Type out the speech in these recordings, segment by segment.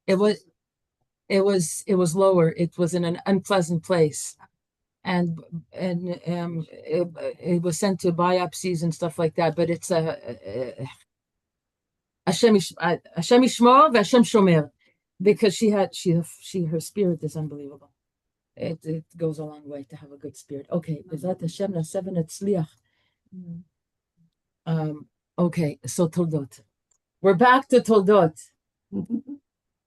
It was it was lower. It was in an unpleasant place, and it was sent to biopsies and stuff like that. But it's a Hashem Yishmor v'Hashem Shomer, because her spirit is unbelievable. It goes a long way to have a good spirit. Okay, B'ezrat Hashem Naseh v'Natzliach. Okay, so Toldot. We're back to Toldot.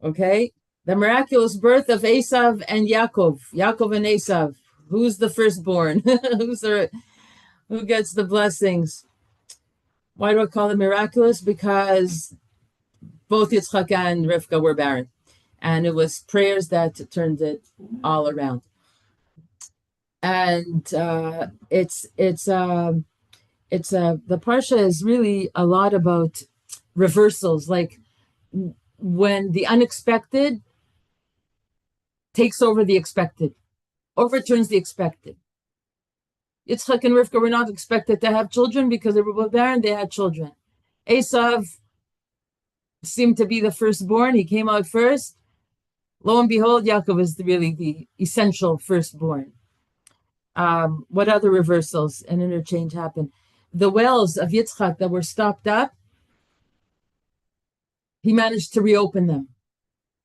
Okay, the miraculous birth of Esav and Yaakov. Yaakov and Esav. Who's the firstborn? Who gets the blessings? Why do I call it miraculous? Because both Yitzchak and Rivka were barren, and it was prayers that turned it all around. And the Parsha is really a lot about reversals, like when the unexpected takes over the expected, overturns the expected. Yitzchak and Rivka were not expected to have children because they were both barren. They had children. Esav seemed to be the firstborn. He came out first. Lo and behold, Yaakov is really the essential firstborn. What other reversals and interchange happened? The wells of Yitzchak that were stopped up, he managed to reopen them.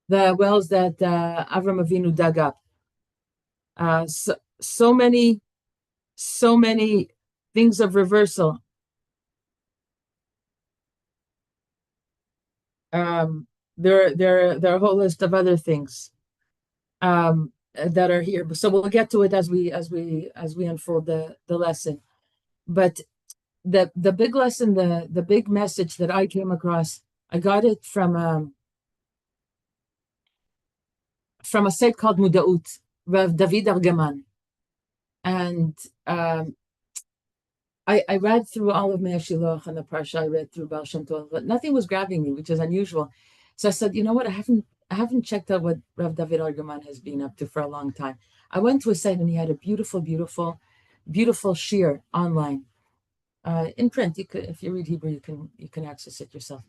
The wells that Avram Avinu dug up. So many things of reversal. There are a whole list of other things that are here. So we'll get to it as we unfold the lesson. But the big lesson, the big message that I came across, I got it from a site called Mudaut, Rav David Argaman. And I read through all of Me'er Shiloach and the Parsha. I read through Baal Shem Tov, but nothing was grabbing me, which is unusual. So I said, you know what? I haven't checked out what Rav David Argaman has been up to for a long time. I went to a site and he had a beautiful shir online, in print. You could, if you read Hebrew, you can access it yourself.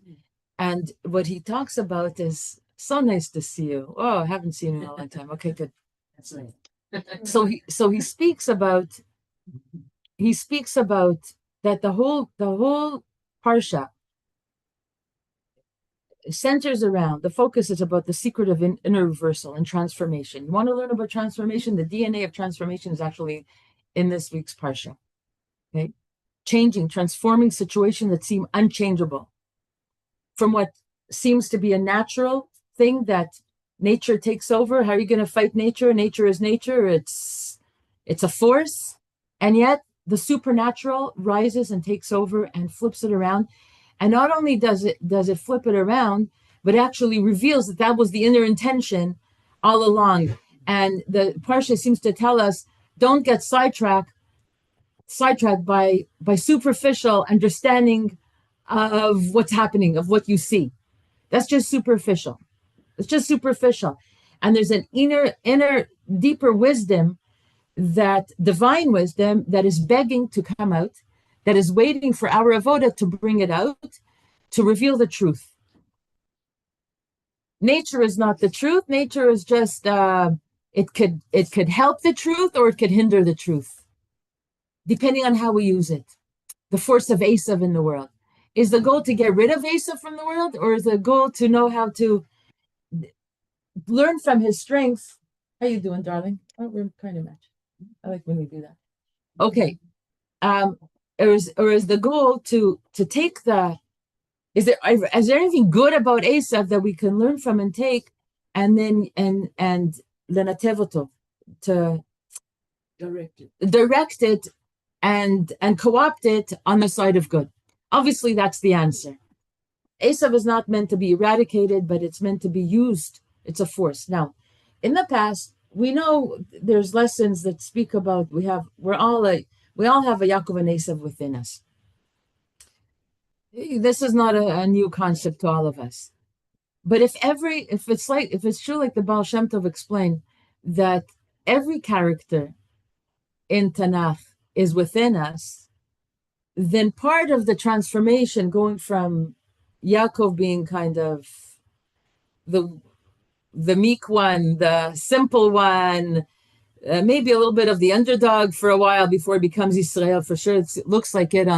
And what he talks about is so nice to see you. Oh, I haven't seen you in a long time. Okay, good. That's nice. So he speaks about that the whole Parsha centers around, the focus is about the secret of inner reversal and transformation. You want to learn about transformation? The DNA of transformation is actually in this week's Parsha. Okay, transforming situations that seem unchangeable from what seems to be a natural thing that nature takes over. How are you going to fight nature? Nature is nature. It's a force, and yet the supernatural rises and takes over and flips it around. And not only does it flip it around, but actually reveals that was the inner intention all along. And the Parsha seems to tell us, don't get sidetracked by superficial understanding of what's happening, of what you see. That's just superficial. It's just superficial. And there's an inner, deeper wisdom, that divine wisdom that is begging to come out, that is waiting for our avoda to bring it out, to reveal the truth. Nature is not the truth. Nature is just, it could help the truth or it could hinder the truth, depending on how we use it. The force of Esav in the world. Is the goal to get rid of Esav from the world, or is the goal to know how to learn from his strengths? How you doing, darling? Oh, we're kind of matched. I like when we do that. Okay. Or is the goal to take is there anything good about Esav that we can learn from and take, and then and lenatevoto, to direct it and co-opt it on the side of good? Obviously, that's the answer. Esav is not meant to be eradicated, but it's meant to be used. It's a force. Now, in the past, we know there's lessons that speak about we all have a Yaakov and Esav within us. This is not a new concept to all of us. But if it's true, like the Baal Shem Tov explained, that every character in Tanakh is within us, then part of the transformation, going from Yaakov being kind of the meek one, the simple one, maybe a little bit of the underdog for a while before he becomes Israel. For sure, it looks like it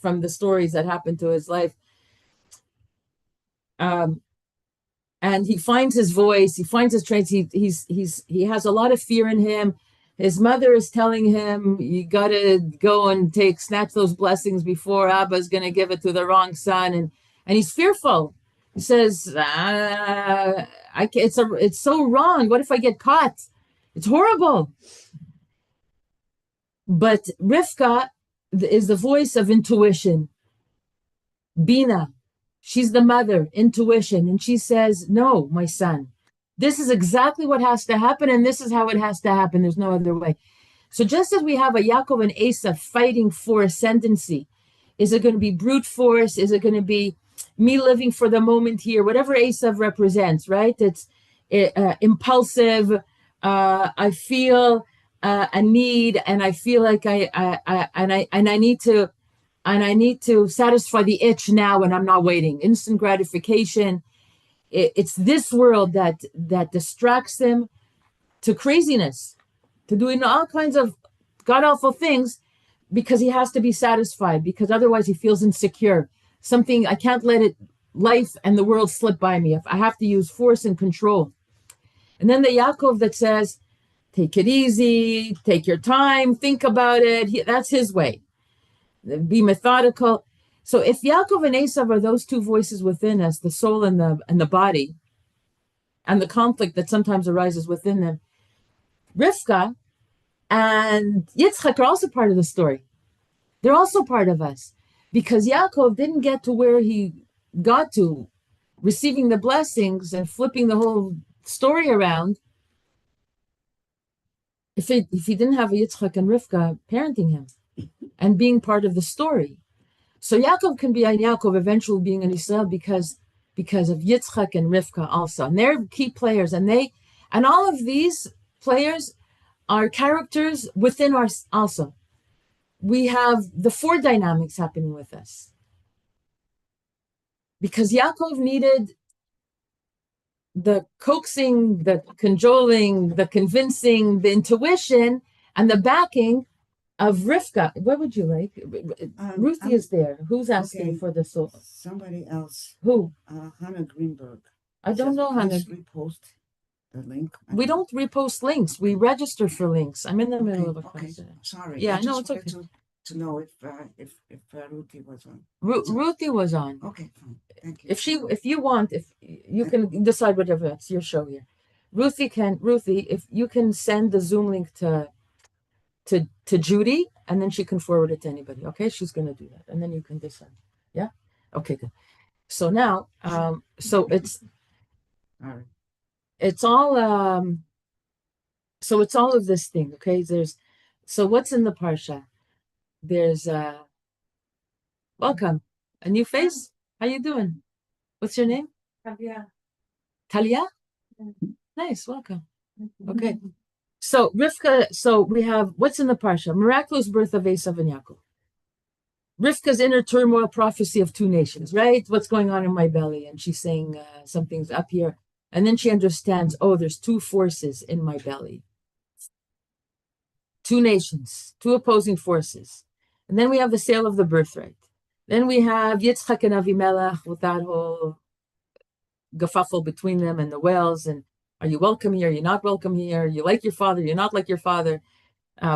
from the stories that happened to his life. And he finds his voice, he finds his traits. He has a lot of fear in him. His mother is telling him, you got to go and snatch those blessings before Abba's going to give it to the wrong son. And he's fearful. He says, it's so wrong. What if I get caught? It's horrible. But Rivka is the voice of intuition. Bina, she's the mother, intuition. And she says, no, my son, this is exactly what has to happen, and this is how it has to happen. There's no other way. So just as we have a Yaakov and Esav fighting for ascendancy, is it going to be brute force? Is it going to be me living for the moment here? Whatever Esav represents, right? It's impulsive. I feel a need, and I feel like I need to satisfy the itch now, and I'm not waiting. Instant gratification. It's this world that distracts him to craziness, to doing all kinds of god-awful things, because he has to be satisfied, because otherwise he feels insecure. Something, I can't let life and the world slip by me. I have to use force and control. And then the Yaakov that says, take it easy, take your time, think about it. That's his way. Be methodical. So if Yaakov and Esav are those two voices within us, the soul and the body, and the conflict that sometimes arises within them, Rivka and Yitzchak are also part of the story. They're also part of us, because Yaakov didn't get to where he got to, receiving the blessings and flipping the whole story around, if he didn't have Yitzchak and Rivka parenting him and being part of the story. So Yaakov can be a Yaakov, eventually being an Israel, because of Yitzchak and Rivka also. And they're key players. And all of these players are characters within us also. We have the four dynamics happening with us. Because Yaakov needed the coaxing, the cajoling, the convincing, the intuition, and the backing of Rivka. What would you like? Ruthie is there. Who's asking for the soul? Somebody else. Who? Hannah Greenberg. I don't know, Hannah. Repost the link. We don't repost links. We register for links. I'm in the middle of a class. Sorry. Yeah, no, it's okay. To know if Ruthie was on. Ruthie was on. Okay, fine. Thank you. If you can decide whatever. It's your show here. Ruthie, if you can send the Zoom link to Judy, and then she can forward it to anybody. Okay, she's going to do that, and then you can decide. Yeah. Okay, good. So now, so it's all right. It's all so it's all of this thing. Okay, so what's in the Parsha? There's welcome, a new face. How you doing? What's your name? Talia. Nice, welcome. Okay. So Rivka, so we have what's in the Parsha? Miraculous birth of Esav and Yaakov. Rivka's inner turmoil, prophecy of two nations, right? What's going on in my belly? And she's saying something's up here. And then she understands, oh, there's two forces in my belly. Two nations, two opposing forces. And then we have the sale of the birthright. Then we have Yitzchak and Avimelech with that whole gafuffle between them and the whales. And are you welcome here? Are you not welcome here? You like your father? You're not like your father.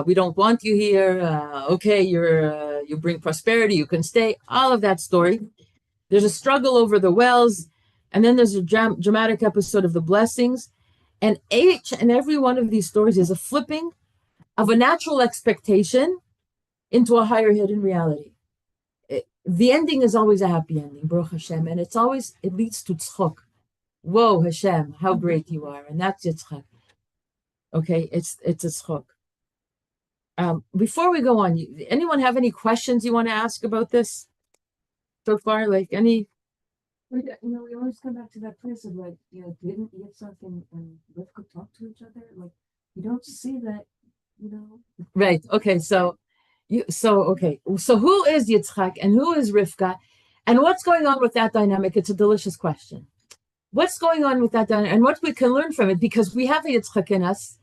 We don't want you here. Okay, you bring prosperity. You can stay. All of that story. There's a struggle over the wells. And then there's a dramatic episode of the blessings. And each and every one of these stories is a flipping of a natural expectation into a higher hidden reality. The ending is always a happy ending, Baruch Hashem. And it leads to tzchok. Whoa, Hashem, how great you are. And that's Yitzchak. Okay, it's a tzchok. Before we go on, anyone have any questions you want to ask about this so far? Like any? We always come back to that place of didn't Yitzchak and Rivka talk to each other? Like, you don't see that, Right. Okay. So who is Yitzchak and who is Rivka, and what's going on with that dynamic? It's a delicious question. what's going on with that, and what we can learn from it, because we have a Yitzchak in us.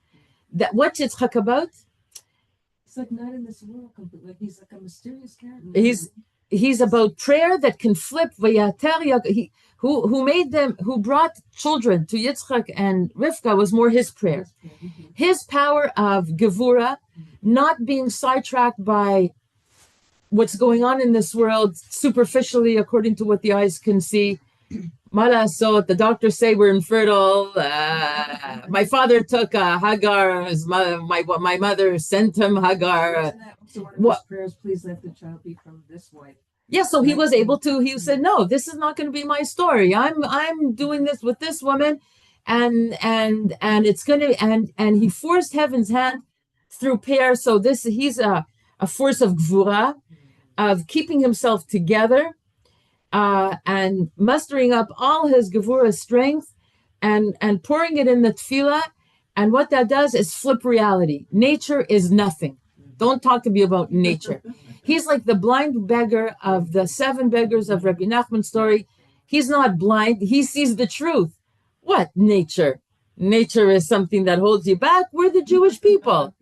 That what's Yitzchak about? It's like not in this world completely. Like he's like a mysterious character. He's about prayer that can flip. Who brought children to Yitzchak and Rivka was more his prayer. His power of Gevura, not being sidetracked by what's going on in this world superficially, according to what the eyes can see. Malasot, the doctors say we're infertile. My father took Hagar. My mother sent him Hagar. What prayers? Please let the child be from this wife. Yeah, so he was able to. He said, "No, this is not going to be my story. I'm doing this with this woman, and it's going to and he forced heaven's hand through prayer. So he's a force of gvura, of keeping himself together, and mustering up all his gevura strength, and pouring it in the tefillah. And what that does is flip reality. Nature is nothing. Don't talk to me about nature." He's like the blind beggar of the 7 beggars of Rabbi Nachman's story. He's not blind. He sees the truth. What nature? Nature is something that holds you back. We're the Jewish people.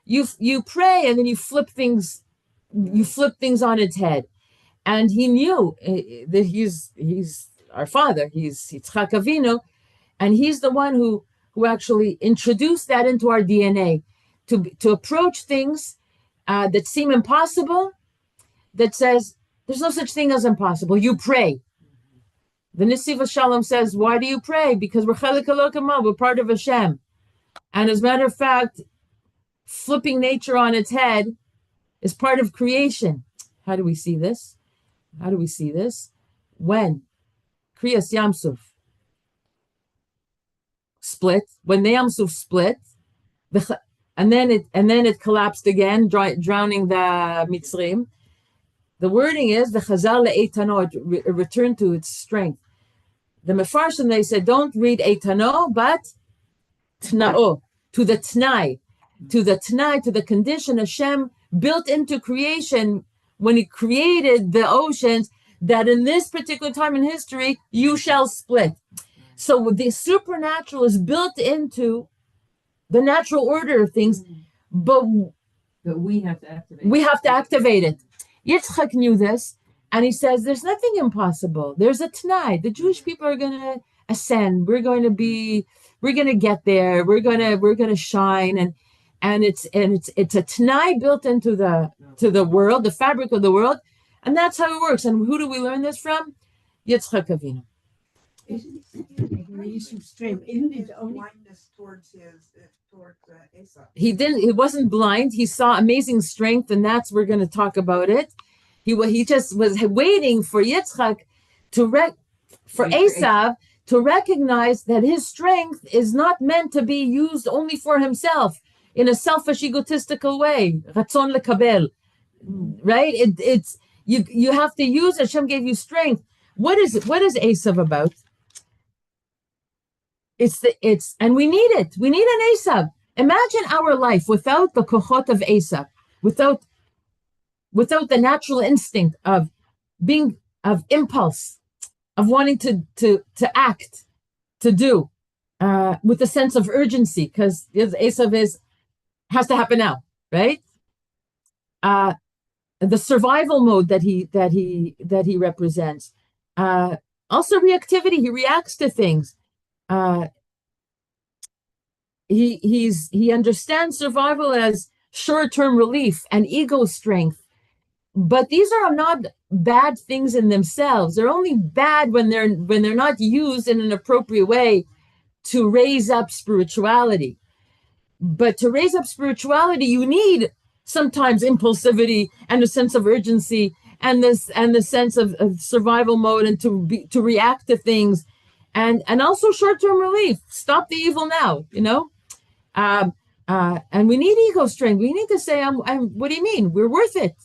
You pray and then you flip things on its head. And he knew that he's our father. He's Yitzchak Avinu, and he's the one who actually introduced that into our DNA to approach things that seem impossible, that says there's no such thing as impossible. You pray. The Nesiva Shalom says, why do you pray? Because we're Chelek Elokim, we're part of Hashem. And as a matter of fact, flipping nature on its head is part of creation. How do we see this? When Kriyas Yamsuf split, when the Yamsuf split, and then it collapsed again, drowning the Mitzrim. The wording is the Chazal le'etano, it returned to its strength. The Mefarshim, they said, don't read etano, but tna'o, to the tnai, to the condition Hashem built into creation when He created the oceans, that in this particular time in history you shall split. So the supernatural is built into the natural order of things, but we have to activate. We have to activate it. Yitzchak knew this, and he says, "There's nothing impossible. There's a t'nai. The Jewish people are going to ascend. We're going to get there. We're going to shine, and it's a t'nai built into the world, the fabric of the world, and that's how it works. And who do we learn this from? Yitzchak Avinu. Blindness towards Esau. He wasn't blind. He saw amazing strength, and we're going to talk about it. He just was waiting for Yitzchak for Esau to recognize that his strength is not meant to be used only for himself in a selfish, egotistical way. Ratzon lekabel, right? It's you have to use. Hashem gave you strength. What is Esau about? And we need it. We need an Esau. Imagine our life without the kochot of Esau, without the natural instinct of impulse, of wanting to act, to do, with a sense of urgency, because Esau has to happen now, right? The survival mode that he represents. Also reactivity. He reacts to things. He understands survival as short-term relief and ego strength, but these are not bad things in themselves. They're only bad when they're not used in an appropriate way to raise up spirituality. But to raise up spirituality, you need sometimes impulsivity and a sense of urgency and the sense of survival mode, and to react to things. And also short-term relief. Stop the evil now, and we need ego strength. We need to say, what do you mean? We're worth it.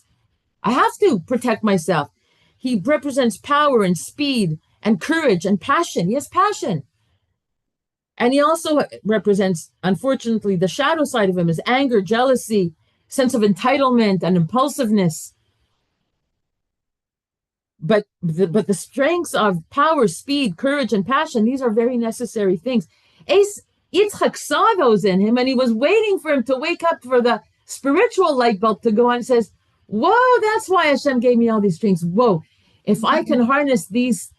I have to protect myself. He represents power and speed and courage and passion. He has passion. And he also represents, unfortunately, the shadow side of him is anger, jealousy, sense of entitlement and impulsiveness. But the strengths of power, speed, courage, and passion, these are very necessary things. Yitzchak saw those in him, and he was waiting for him to wake up for the spiritual light bulb to go on and says, whoa, that's why Hashem gave me all these strengths. Whoa, if I can harness these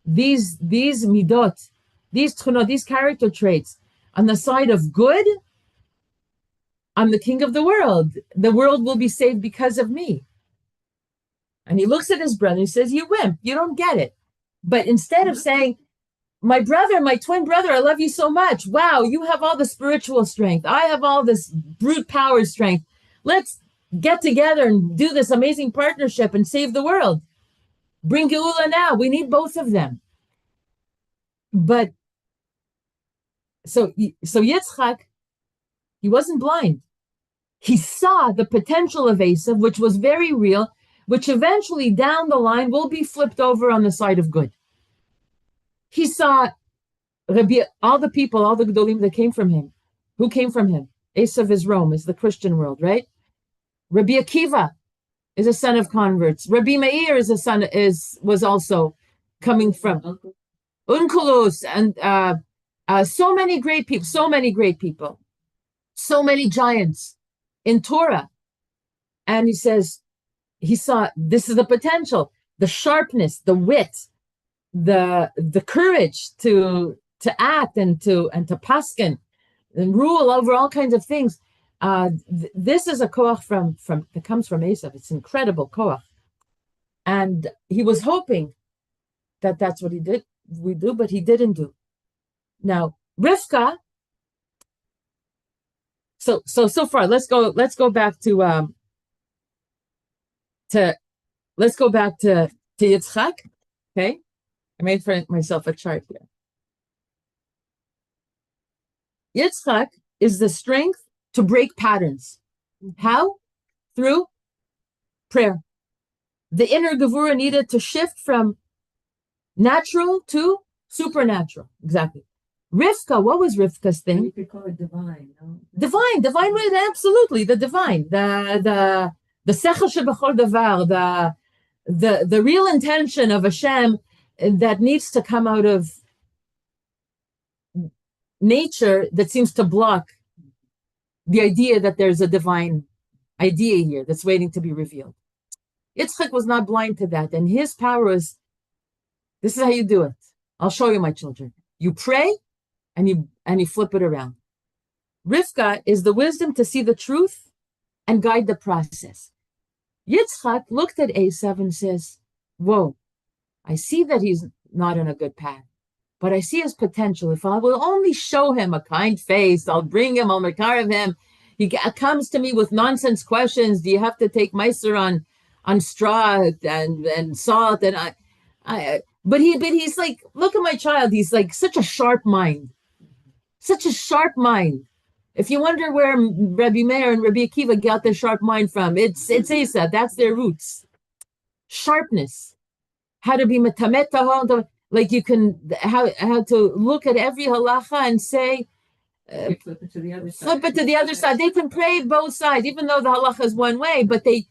midot, these tchunot, these character traits on the side of good, I'm the king of the world. The world will be saved because of me. And he looks at his brother and he says, you wimp, you don't get it. But instead of saying, my brother, my twin brother, I love you so much. Wow, you have all the spiritual strength. I have all this brute power strength. Let's get together and do this amazing partnership and save the world. Bring Geula now. We need both of them. But so Yitzchak, he wasn't blind. He saw the potential of Esav, which was very real, which eventually down the line will be flipped over on the side of good. He saw all the people, all the Gedolim that came from him. Who came from him? Esav is Rome, is the Christian world, right? Rabbi Akiva is a son of converts. Rabbi Meir was also coming from Unkelos, and so many great people, so many giants in Torah. And he says, he saw this is the potential, the sharpness, the wit, the courage to act and to paskin and rule over all kinds of things. This is a koach from that comes from Esav. It's incredible koach, and he was hoping that that's what we do, but he didn't do. Now Rivka. So far, let's go back to Yitzchak. Okay, I made for myself a chart here. Yitzchak is the strength to break patterns. How? Through prayer. The inner Gevura needed to shift from natural to supernatural. Exactly. Rivka, what was Rivka's thing? You could call it divine. No? Divine, absolutely, the divine, the sechel shebechol davar, the real intention of Hashem that needs to come out of nature that seems to block the idea that there's a divine idea here that's waiting to be revealed. Yitzchak was not blind to that, and his power was, this is how you do it. I'll show you, my children. You pray, and you flip it around. Rivka is the wisdom to see the truth and guide the process. Yitzchak looked at Esav and says, whoa, I see that he's not on a good path, but I see his potential. If I will only show him a kind face, I'll bring him, I'll makarev him. He comes to me with nonsense questions. Do you have to take meiser on straw and salt? And but he's like, look at my child. He's like such a sharp mind. Such a sharp mind. If you wonder where Rabbi Meir and Rabbi Akiva got their sharp mind from, it's Esav. That's their roots. Sharpness. How to be metamet, like you can, how to look at every halacha and say, flip it to the other side. Flip it to the other side. They can pray both sides, even though the halacha is one way, but you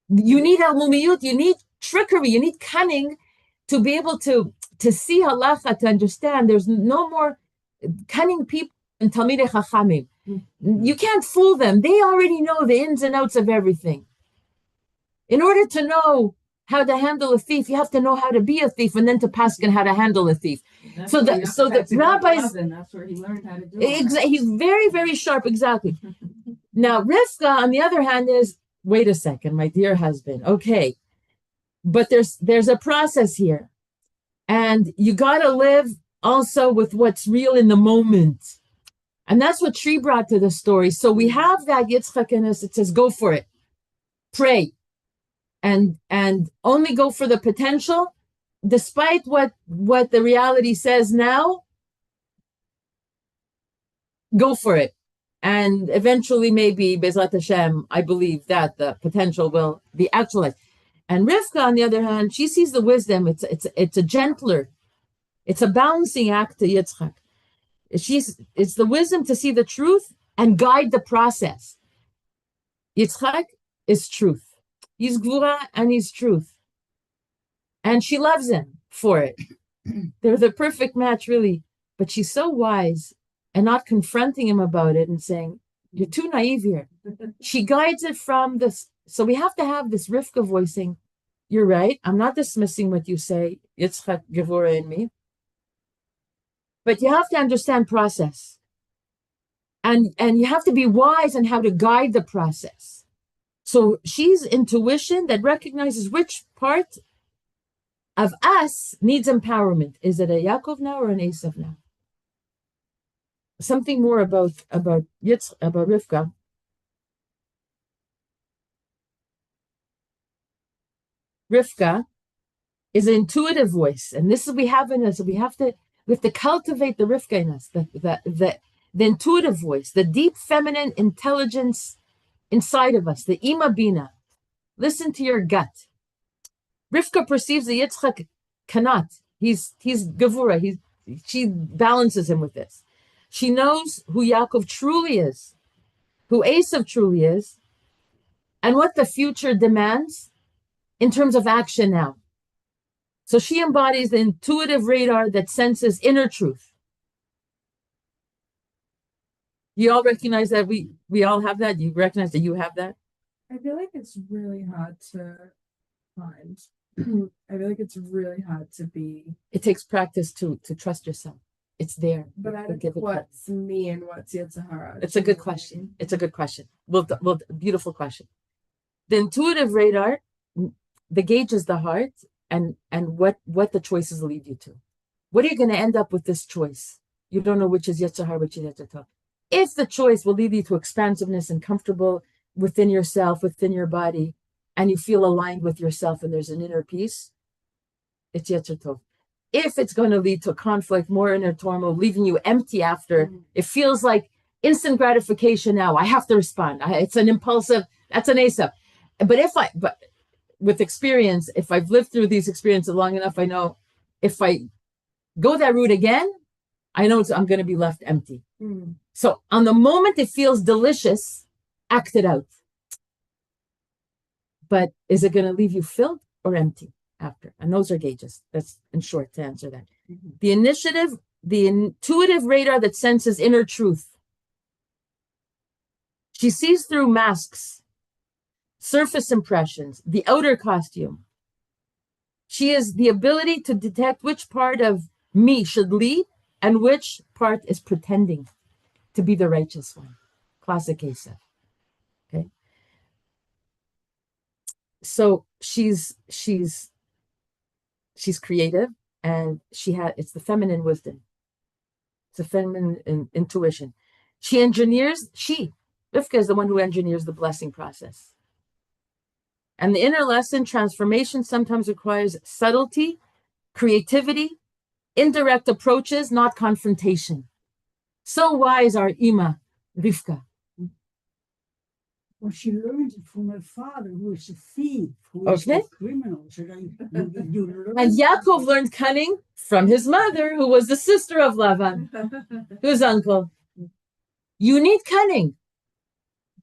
need al-mumiyut, you need trickery, you need cunning to be able to see halacha, to understand. There's no more cunning people in Talmidei Chachamim. You can't fool them. They already know the ins and outs of everything. In order to know how to handle a thief, you have to know how to be a thief, and then to paskin how to handle a thief. So the rabbis, that's where he learned how to do it. He's very, very sharp. Exactly. Now Rivka, on the other hand, is, wait a second, my dear husband. Okay, but there's a process here, and you got to live also with what's real in the moment. And that's what Shri brought to the story. So we have that Yitzchak in us. It says, go for it. Pray. And only go for the potential, despite what the reality says now. Go for it. And eventually, maybe, Bezrat Hashem, I believe that the potential will be actualized. And Rivka, on the other hand, she sees the wisdom. It's a gentler, it's a balancing act to Yitzchak. It's the wisdom to see the truth and guide the process. Yitzchak is truth. He's Gvura and he's truth. And she loves him for it. They're the perfect match, really. But she's so wise and not confronting him about it and saying, you're too naive here. She guides it from this. So we have to have this Rivka voicing, you're right. I'm not dismissing what you say. Yitzchak, Gevura in me. But you have to understand process. And you have to be wise on how to guide the process. So she's intuition that recognizes which part of us needs empowerment. Is it a Yaakov now or an Esav now? Something more about Rivka. Rivka is an intuitive voice, and this is we have in us. We have to cultivate the Rivka in us, the intuitive voice, the deep feminine intelligence inside of us, the Ima Bina. Listen to your gut. Rivka perceives the Yitzchak cannot. He's Gevura. She balances him with this. She knows who Yaakov truly is, who Esav truly is, and what the future demands in terms of action now. So she embodies the intuitive radar that senses inner truth. You all recognize that we all have that? You recognize that you have that? I feel like it's really hard to find. I feel like it's really hard to be. It takes practice to trust yourself. It's there. But I don't know what's me and what's Yetzirah. It's a good question. It's a good question. Well, beautiful question. The intuitive radar, the gauge is the heart, and what the choices lead you to. What are you going to end up with this choice? You don't know which is Yetzirah, which is Yetzirah. If the choice will lead you to expansiveness and comfortable within yourself, within your body, and you feel aligned with yourself and there's an inner peace, it's Yetzer Tov. If it's going to lead to conflict, more inner turmoil, leaving you empty after, it feels like instant gratification now. I have to respond. It's an impulsive, that's an Esav. But with experience, if I've lived through these experiences long enough, I know if I go that route again, I know I'm going to be left empty. So on the moment it feels delicious, act it out. But is it going to leave you filled or empty after? And those are gauges. That's in short to answer that. The intuitive radar that senses inner truth. She sees through masks, surface impressions, the outer costume. She has the ability to detect which part of me should lead and which part is pretending to be the righteous one. Classic Esav. Okay. So she's creative, and it's the feminine wisdom. It's a feminine intuition. Rivka is the one who engineers the blessing process. And the inner lesson, transformation, sometimes requires subtlety, creativity, indirect approaches, not confrontation. So wise our Ima, Rivka. Well, she learned it from her father, who is a thief, who is a criminal. So and Yaakov learned cunning from his mother, who was the sister of Lavan, his uncle. You need cunning.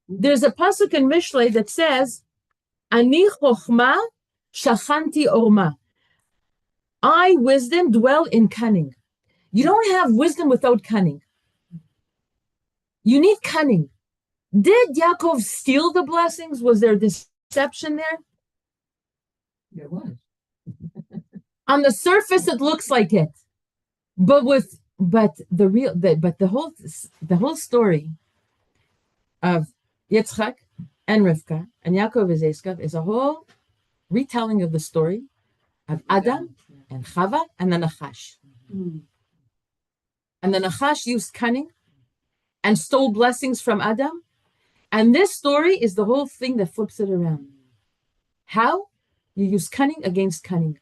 There's a pasuk in Mishlei that says, Ani chochma shachanti orma. I, wisdom, dwell in cunning. You don't have wisdom without cunning. You need cunning. Did Yaakov steal the blessings? Was there deception there? There was. On the surface, it looks like it, but the whole story of Yitzchak and Rivka and Yaakov is Esav is a whole retelling of the story of Adam and Chava and the Nachash. And the Nachash used cunning and stole blessings from Adam. And this story is the whole thing that flips it around. How? You use cunning against cunning.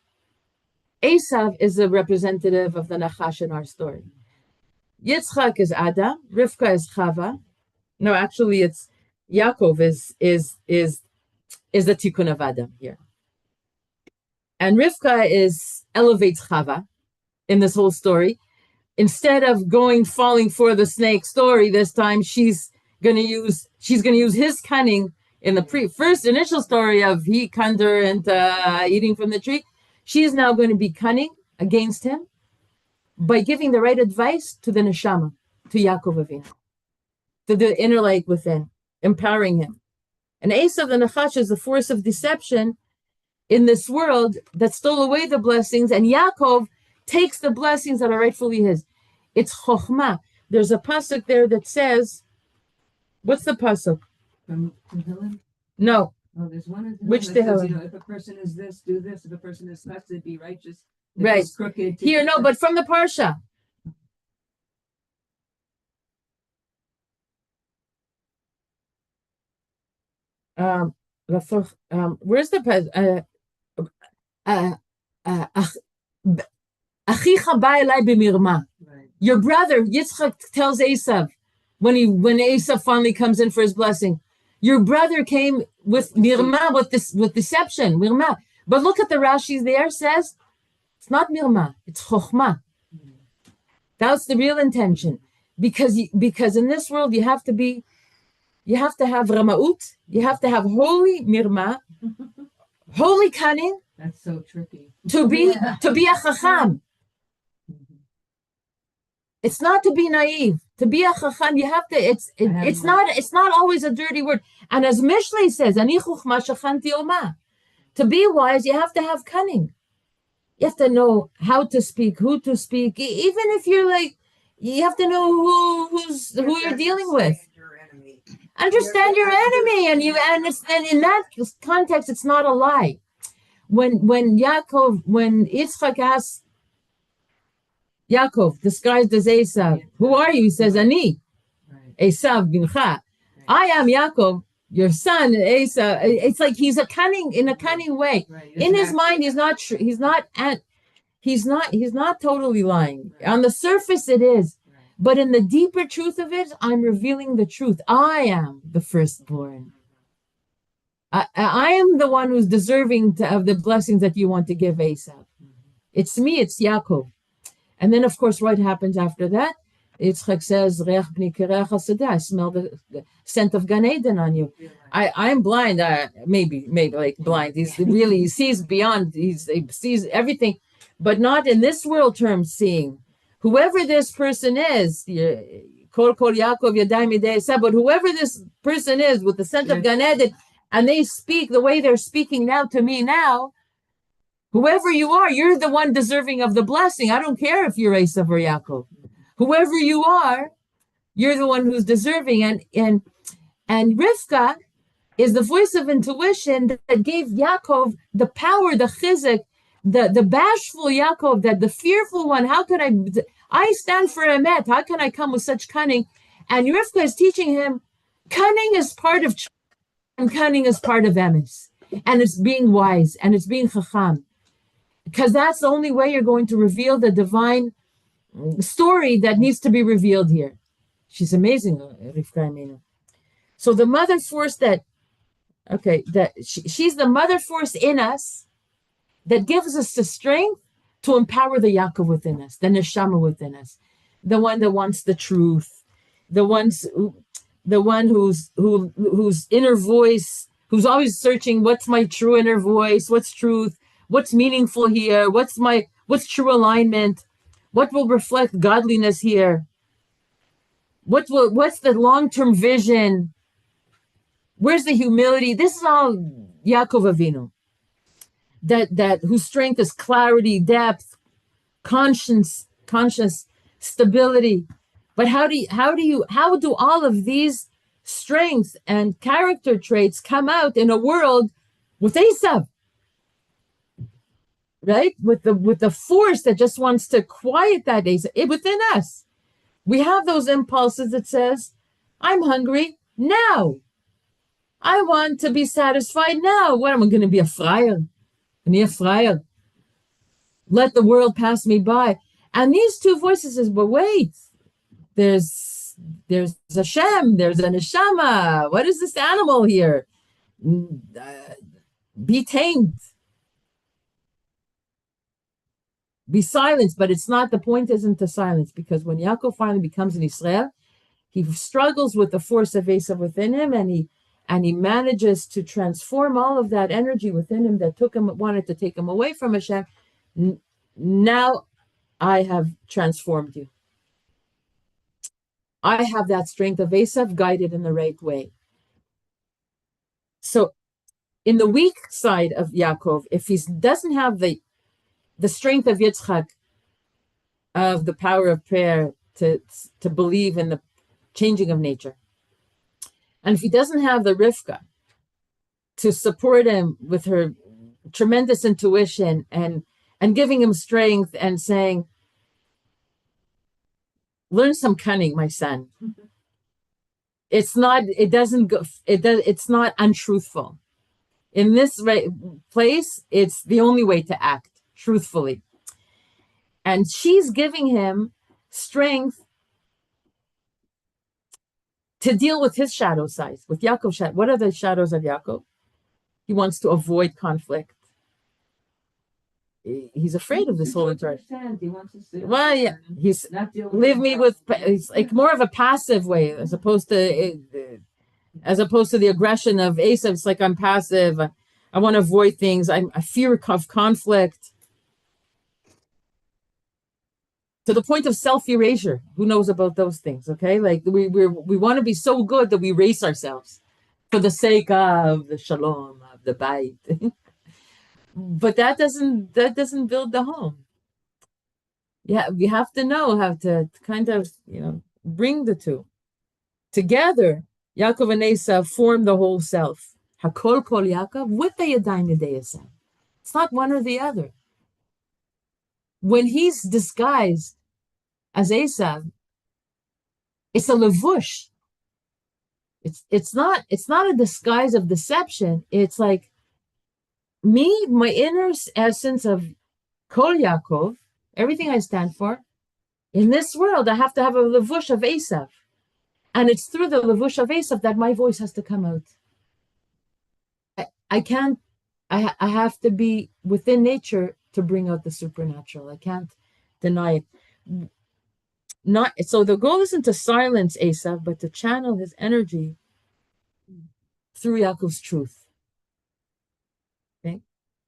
Esav is a representative of the Nachash in our story. Yitzchak is Adam, Rivka is Chava. No, actually, it's Yaakov is the Tikkun of Adam here. And Rivka elevates Chava in this whole story. Instead of falling for the snake story, this time she's going to use his cunning in the first initial story of he conned her into eating from the tree. She is now going to be cunning against him by giving the right advice to the neshama, to Yaakov Avinu, to the inner light within, empowering him. And Esav, the Nachash, is the force of deception in this world that stole away the blessings, and Yaakov takes the blessings that are rightfully his. It's chokhmah. There's a pasuk there that says, what's the pasuk? From Tehillim? No. Oh, there's one in Tehillim Which that says, Tehillim? if a person is this, do this. If a person is chesed, be righteous. If Right. he's crooked, Here, no, but from the Parsha. Where's the Achicha ba elai b'mirma. Your brother Yitzchak tells Esav when Esav finally comes in for his blessing, your brother came with mirma, with deception, mirma. But look at the Rashi there, says it's not mirma, it's chokhmah. That's the real intention, because in this world you have to have ramaut, you have to have holy mirma, holy cunning. That's so tricky. To be a chacham. It's not to be naive. To be a chacham, you have to. It's not always a dirty word. And as Mishlei says, "Ani chuchma shachanti oma." To be wise, you have to have cunning. You have to know how to speak, who to speak. Even if you're like, you have to know who you're dealing with. Understand your enemy, and in that context, it's not a lie. When Yitzchak asks Yaakov, disguised as Esav, who are you? He says, Ani, Esav bincha. I am Yaakov, your son, Esav. It's like he's in a cunning way. In his mind, he's not totally lying. On the surface, it is. But in the deeper truth of it, I'm revealing the truth. I am the firstborn. I am the one who's deserving of the blessings that you want to give Esav. It's me, it's Yaakov. And then, of course, what happens after that? Yitzchak says, I smell the scent of Gan Eden on you. I'm blind, maybe like blind. He sees beyond, he sees everything, but not in this world terms seeing. Whoever this person is, but whoever this person is with the scent of Gan Eden, and they speak the way they're speaking now to me now, whoever you are, you're the one deserving of the blessing. I don't care if you're Esav or Yaakov. Whoever you are, you're the one who's deserving. And Rivka is the voice of intuition that gave Yaakov the power, the chizuk, the bashful Yaakov, that the fearful one. How could I stand for emet? How can I come with such cunning? And Rivka is teaching him, cunning is part of truth, and cunning is part of emes. And it's being wise, and it's being chacham. Because that's the only way you're going to reveal the divine story that needs to be revealed here. She's amazing, Rivka Aminu. So the mother force she's the mother force in us that gives us the strength to empower the Yaakov within us, the neshama within us, the one that wants the truth, the one whose inner voice, who's always searching, what's my true inner voice, what's truth, what's meaningful here, what's true alignment, what will reflect godliness here, what's the long-term vision, where's the humility. This is all Yaakov Avinu, that whose strength is clarity, depth, conscious stability. But how do all of these strengths and character traits come out in a world with Esav? Right? With the force that just wants to quiet that Esav within us. We have those impulses that says, I'm hungry now. I want to be satisfied now. What am I going to be, a friar? Let the world pass me by. And these two voices says, but wait, there's Hashem, there's a neshama. What is this animal here? Be tamed. Be silenced, but it's not, the point isn't to silence, because when Yaakov finally becomes an Israel, he struggles with the force of Esav within him, and and he manages to transform all of that energy within him that wanted to take him away from Hashem. Now I have transformed you. I have that strength of Esav guided in the right way. So in the weak side of Yaakov, if he doesn't have the strength of Yitzchak, of the power of prayer to believe in the changing of nature, and if he doesn't have the Rivka to support him with her tremendous intuition and giving him strength and saying, learn some cunning, my son. It's not untruthful. In this place, it's the only way to act truthfully. And she's giving him strength to deal with his shadow sides, with Yaakov's shadow. What are the shadows of Yaakov? He wants to avoid conflict. He's afraid of this whole interaction. He wants to sit. Well, yeah, he's leave me with. It's like more of a passive way as opposed to the aggression of Esav. It's like I'm passive. I want to avoid things. I fear of conflict to the point of self-erasure. Who knows about those things? Okay, like we want to be so good that we erase ourselves for the sake of the shalom of the bayit. But that doesn't build the home. Yeah, we have to know how to kind of, bring the two together. Yaakov and Esav form the whole self. Hakol kol Yaakov with the Yadayim Yedei Esav. It's not one or the other. When he's disguised as Esav, it's a levush. It's not a disguise of deception. It's like me, my inner essence of Kol Yaakov, everything I stand for, in this world, I have to have a levush of Esav. And it's through the levush of Esav that my voice has to come out. I have to be within nature to bring out the supernatural. I can't deny it. So the goal isn't to silence Esav, but to channel his energy through Yaakov's truth. Okay?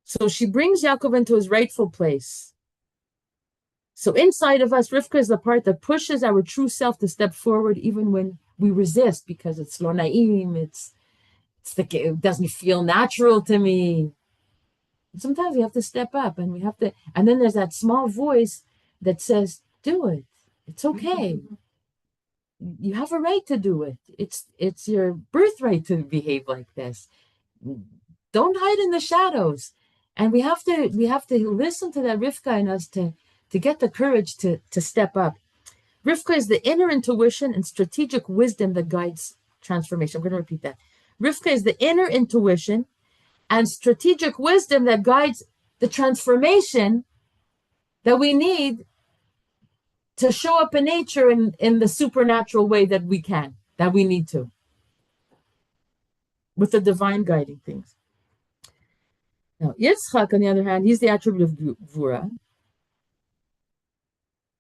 So she brings Yaakov into his rightful place. So inside of us, Rivka is the part that pushes our true self to step forward even when we resist because it's lo na'im, it doesn't feel natural to me. Sometimes we have to step up and then there's that small voice that says, do it. It's okay. You have a right to do it. It's your birthright to behave like this. Don't hide in the shadows. And we have to listen to that Rivka in us to get the courage to step up. Rivka is the inner intuition and strategic wisdom that guides transformation. I'm going to repeat that. Rivka is the inner intuition and strategic wisdom that guides the transformation that we need to show up in nature in the supernatural way that we need to, with the divine guiding things. Now, Yitzchak, on the other hand, he's the attribute of Gvura.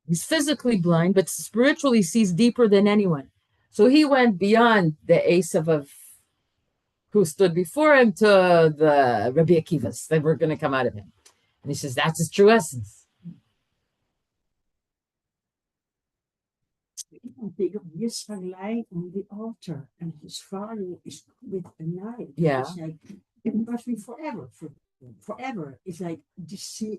He's physically blind, but spiritually sees deeper than anyone. So he went beyond the Esav of who stood before him to the Rabbi Akivas that were going to come out of him. And he says, that's his true essence. Think of Yitzchak lying on the altar and his father is with a knife. Yeah. It's like, it must be forever. Forever. It's like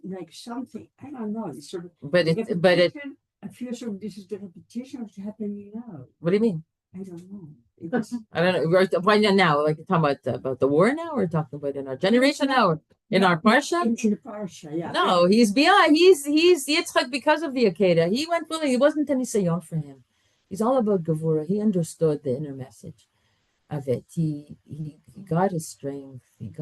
like something, I don't know. It's sort of I feel sort of this is the repetition of what's happening now. What do you mean? I don't know. I don't know. We're talking now, like talking about the war now. We're talking about in our generation now, or in our Parsha. In the Parsha, yeah. No, he's beyond. He's Yitzchak because of the Akedah. He went fully. It wasn't any sayon for him. He's all about Gevurah. He understood the inner message of it. He got his strength. He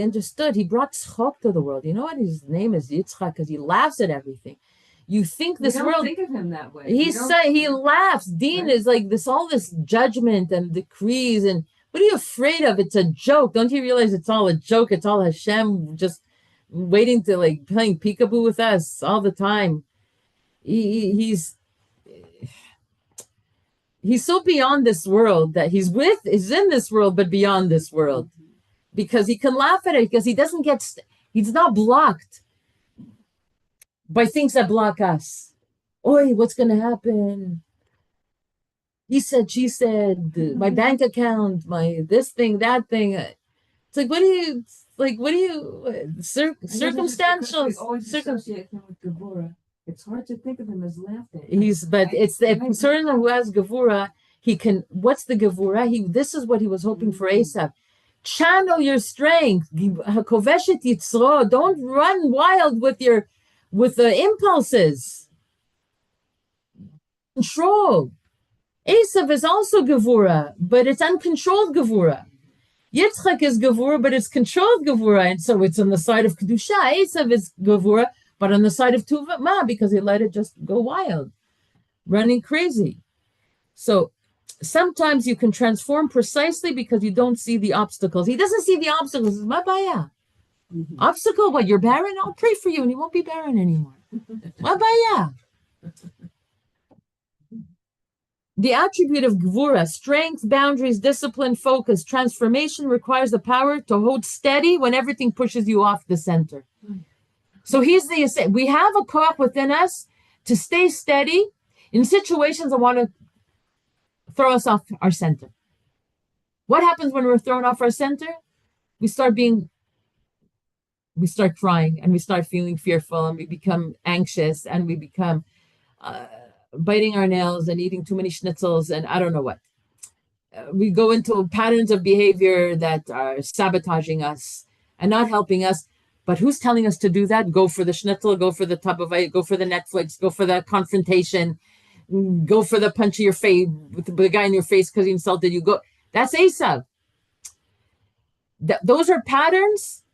understood. He brought tzchok to the world. You know what? His name is Yitzchak because he laughs at everything. You think this world? Think of him that way. He laughs. Dean is like all this judgment and decrees, and what are you afraid of? It's a joke. Don't you realize it's all a joke? It's all Hashem just waiting to playing peekaboo with us all the time. he's so beyond this world that is in this world, but beyond this world. Because he can laugh at it, because he doesn't he's not blocked by things that block us. Oi, what's going to happen? He said, she said, my bank account, my this thing, that thing. It's like, circumstantial. We always associate him with Gevurah. It's hard to think of him as laughing. It's the person who has Gevurah. He can, what's the Gevurah? This is what he was hoping for Esav. Channel your strength. Hakoveshet Yitzro. Don't run wild with the impulses. Control. Esav is also Gevurah, but it's uncontrolled Gevurah. Yitzchak is Gevurah, but it's controlled Gevurah, and so it's on the side of Kedusha. Esav is Gevurah, but on the side of Tuvah, because he let it just go wild, running crazy. So sometimes you can transform precisely because you don't see the obstacles. He doesn't see the obstacles. It's mabaya. Obstacle, what? You're barren? I'll pray for you and you won't be barren anymore. Mabaya. The attribute of Gvura, strength, boundaries, discipline, focus, transformation requires the power to hold steady when everything pushes you off the center. So we have a koach within us to stay steady in situations that want to throw us off our center. What happens when we're thrown off our center? We start crying and we start feeling fearful and we become anxious and we become biting our nails and eating too many schnitzels and I don't know what. We go into patterns of behavior that are sabotaging us and not helping us. But who's telling us to do that? Go for the schnitzel, go for the tub of ice, go for the Netflix, go for the confrontation, go for the punch of your face with the guy in your face because he insulted you. Go. That's Esav. Those are patterns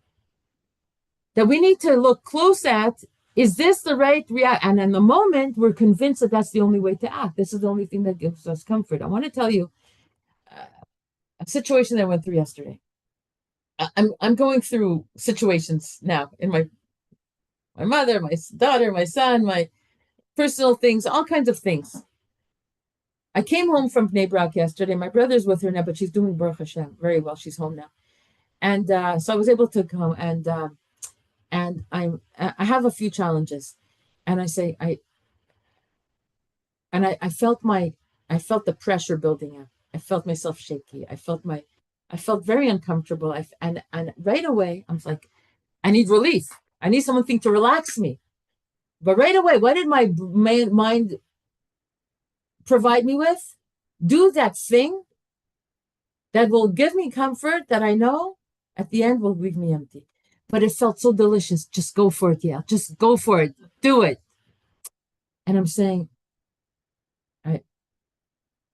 that we need to look close at. Is this the right reaction? And in the moment, we're convinced that that's the only way to act. This is the only thing that gives us comfort. I want to tell you a situation that I went through yesterday. I'm going through situations now in my mother, my daughter, my son, my personal things, all kinds of things. I came home from Bnei Brak yesterday. My brother's with her now, but she's doing Baruch Hashem very well. She's home now. And so I was able to come and I have a few challenges. And I say, I felt the pressure building up. I felt myself shaky. I felt very uncomfortable. And right away, I was like, I need relief. I need something to relax me. But right away, what did my mind provide me with? Do that thing that will give me comfort that I know at the end will leave me empty. But it felt so delicious. Just go for it, Yael. Just go for it. Do it. And I'm saying,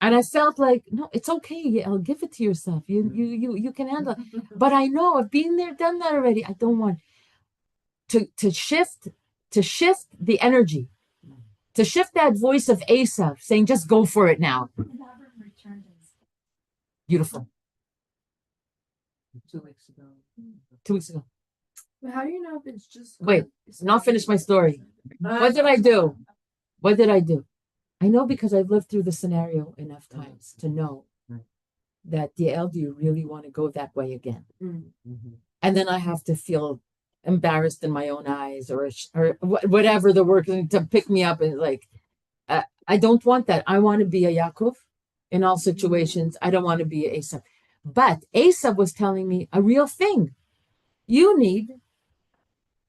and I felt like, no, it's okay, Yael, give it to yourself. You can handle it. But I know I've been there, done that already. I don't want to shift the energy, to shift that voice of Esav saying, just go for it now. Beautiful. 2 weeks ago. 2 weeks ago. But how do you know if it's just Wait, not finish my story. What did I do? What did I do? I know because I've lived through the scenario enough times to know that, Yael, do you really want to go that way again? And then I have to feel embarrassed in my own eyes or whatever the work to pick me up. And like, I don't want that. I want to be a Yaakov in all situations. I don't want to be an Esav. But Esav was telling me a real thing. You need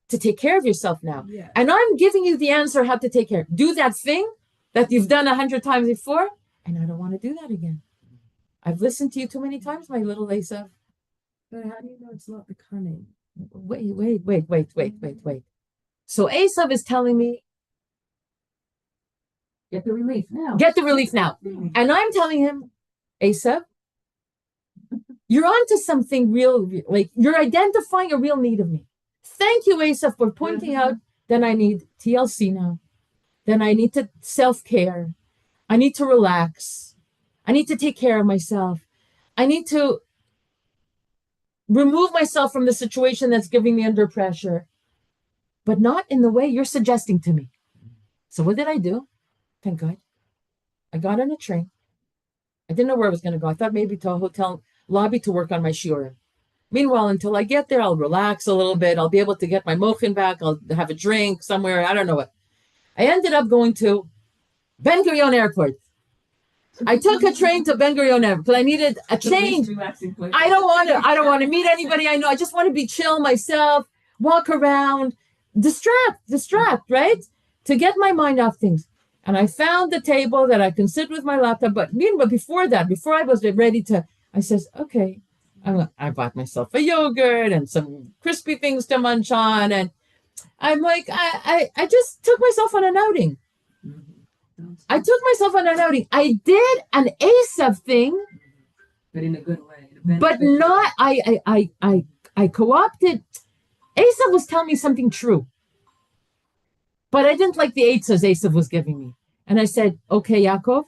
to take care of yourself now. Yeah. And I'm giving you the answer how to take care. Do that thing that you've done 100 times before, and I don't want to do that again. I've listened to you too many times, my little Esav. But how do you know it's not the cunning? Wait. So Esav is telling me, Get the relief now. get the relief now. And I'm telling him, Esav, you're onto something real, like you're identifying a real need of me. Thank you, Esav, for pointing out that I need TLC now. Then I need to self-care. I need to relax. I need to take care of myself. I need to remove myself from the situation that's giving me under pressure, but not in the way you're suggesting to me. So what did I do? Thank God. I got on a train I didn't know where I was going to go. I thought maybe to a hotel lobby to work on my shiurim. Meanwhile, until I get there, I'll relax a little bit. I'll be able to get my mochin back. I'll have a drink somewhere. I don't know what. I ended up going to Ben Gurion Airport. I took a train to Ben Gurion Airport because I needed a change. I don't want to meet anybody I know. I just want to be chill myself, walk around, distract, right? To get my mind off things. And I found the table that I can sit with my laptop. But before that, before I was ready to, I says, okay, I bought myself a yogurt and some crispy things to munch on. And I'm like, I just took myself on an outing. I took myself on an outing. I did an eith thing, but in a good way. But not. I co-opted. Eith was telling me something true, but I didn't like the eitzas Esav was giving me, and I said, "Okay, Yaakov,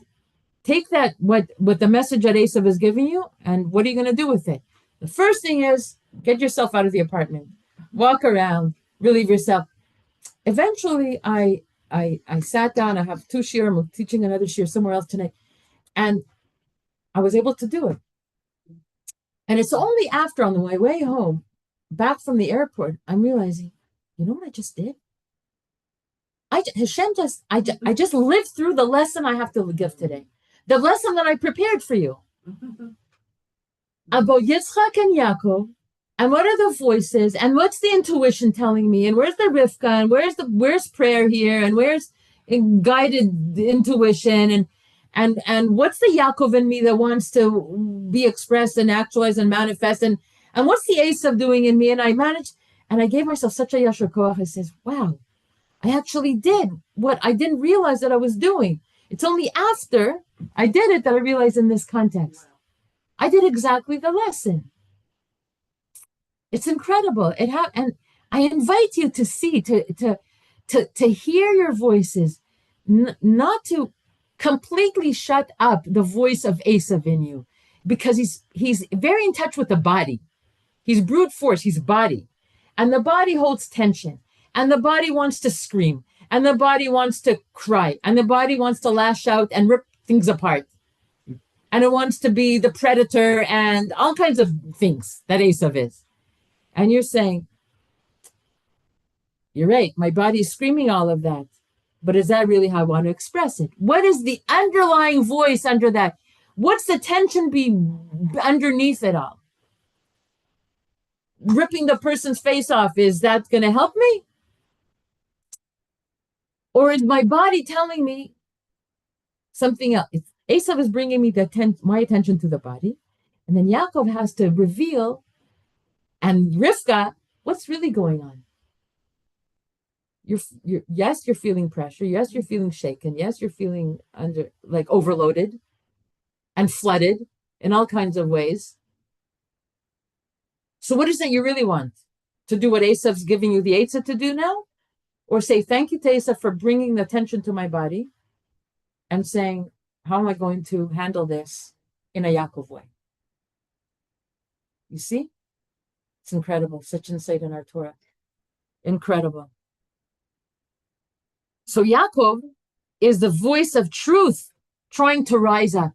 take that what the message that Esav is giving you, and what are you going to do with it? The first thing is get yourself out of the apartment, walk around, relieve yourself." Eventually, I sat down. I have 2 shiur. I'm teaching another shiur somewhere else tonight. And I was able to do it. And it's only after, on my way home, back from the airport, I'm realizing, you know what I just did? I just lived through the lesson I have to give today. The lesson that I prepared for you. About Yitzchak and Yaakov. And what are the voices? And what's the intuition telling me? And where's the Rivka? And where's prayer here? And where's guided intuition? And what's the Yaakov in me that wants to be expressed and actualized and manifest? And what's the Esav doing in me? And I managed, and I gave myself such a yashar koach. I says, wow, I actually did what I didn't realize that I was doing. It's only after I did it that I realized in this context. I did exactly the lesson. It's incredible. And I invite you to see, to hear your voices, not to completely shut up the voice of Esav in you, because he's very in touch with the body. He's brute force. He's body, and the body holds tension, and the body wants to scream, and the body wants to cry, and the body wants to lash out and rip things apart, and it wants to be the predator and all kinds of things that Esav is. And you're saying, you're right, my body is screaming all of that. But is that really how I want to express it? What is the underlying voice under that? What's the tension be underneath it all? Ripping the person's face off, is that going to help me? Or is my body telling me something else? Esav is bringing me my attention to the body. And then Yaakov has to reveal, and Rivka, what's really going on? Yes, you're feeling pressure. Yes, you're feeling shaken. Yes, you're feeling overloaded and flooded in all kinds of ways. So what is it you really want? To do what Esav's giving you the eitzah to do now? Or say thank you to Esav for bringing the attention to my body and saying, how am I going to handle this in a Yaakov way? You see? It's incredible. Such insight in our Torah. Incredible. So Yaakov is the voice of truth trying to rise up.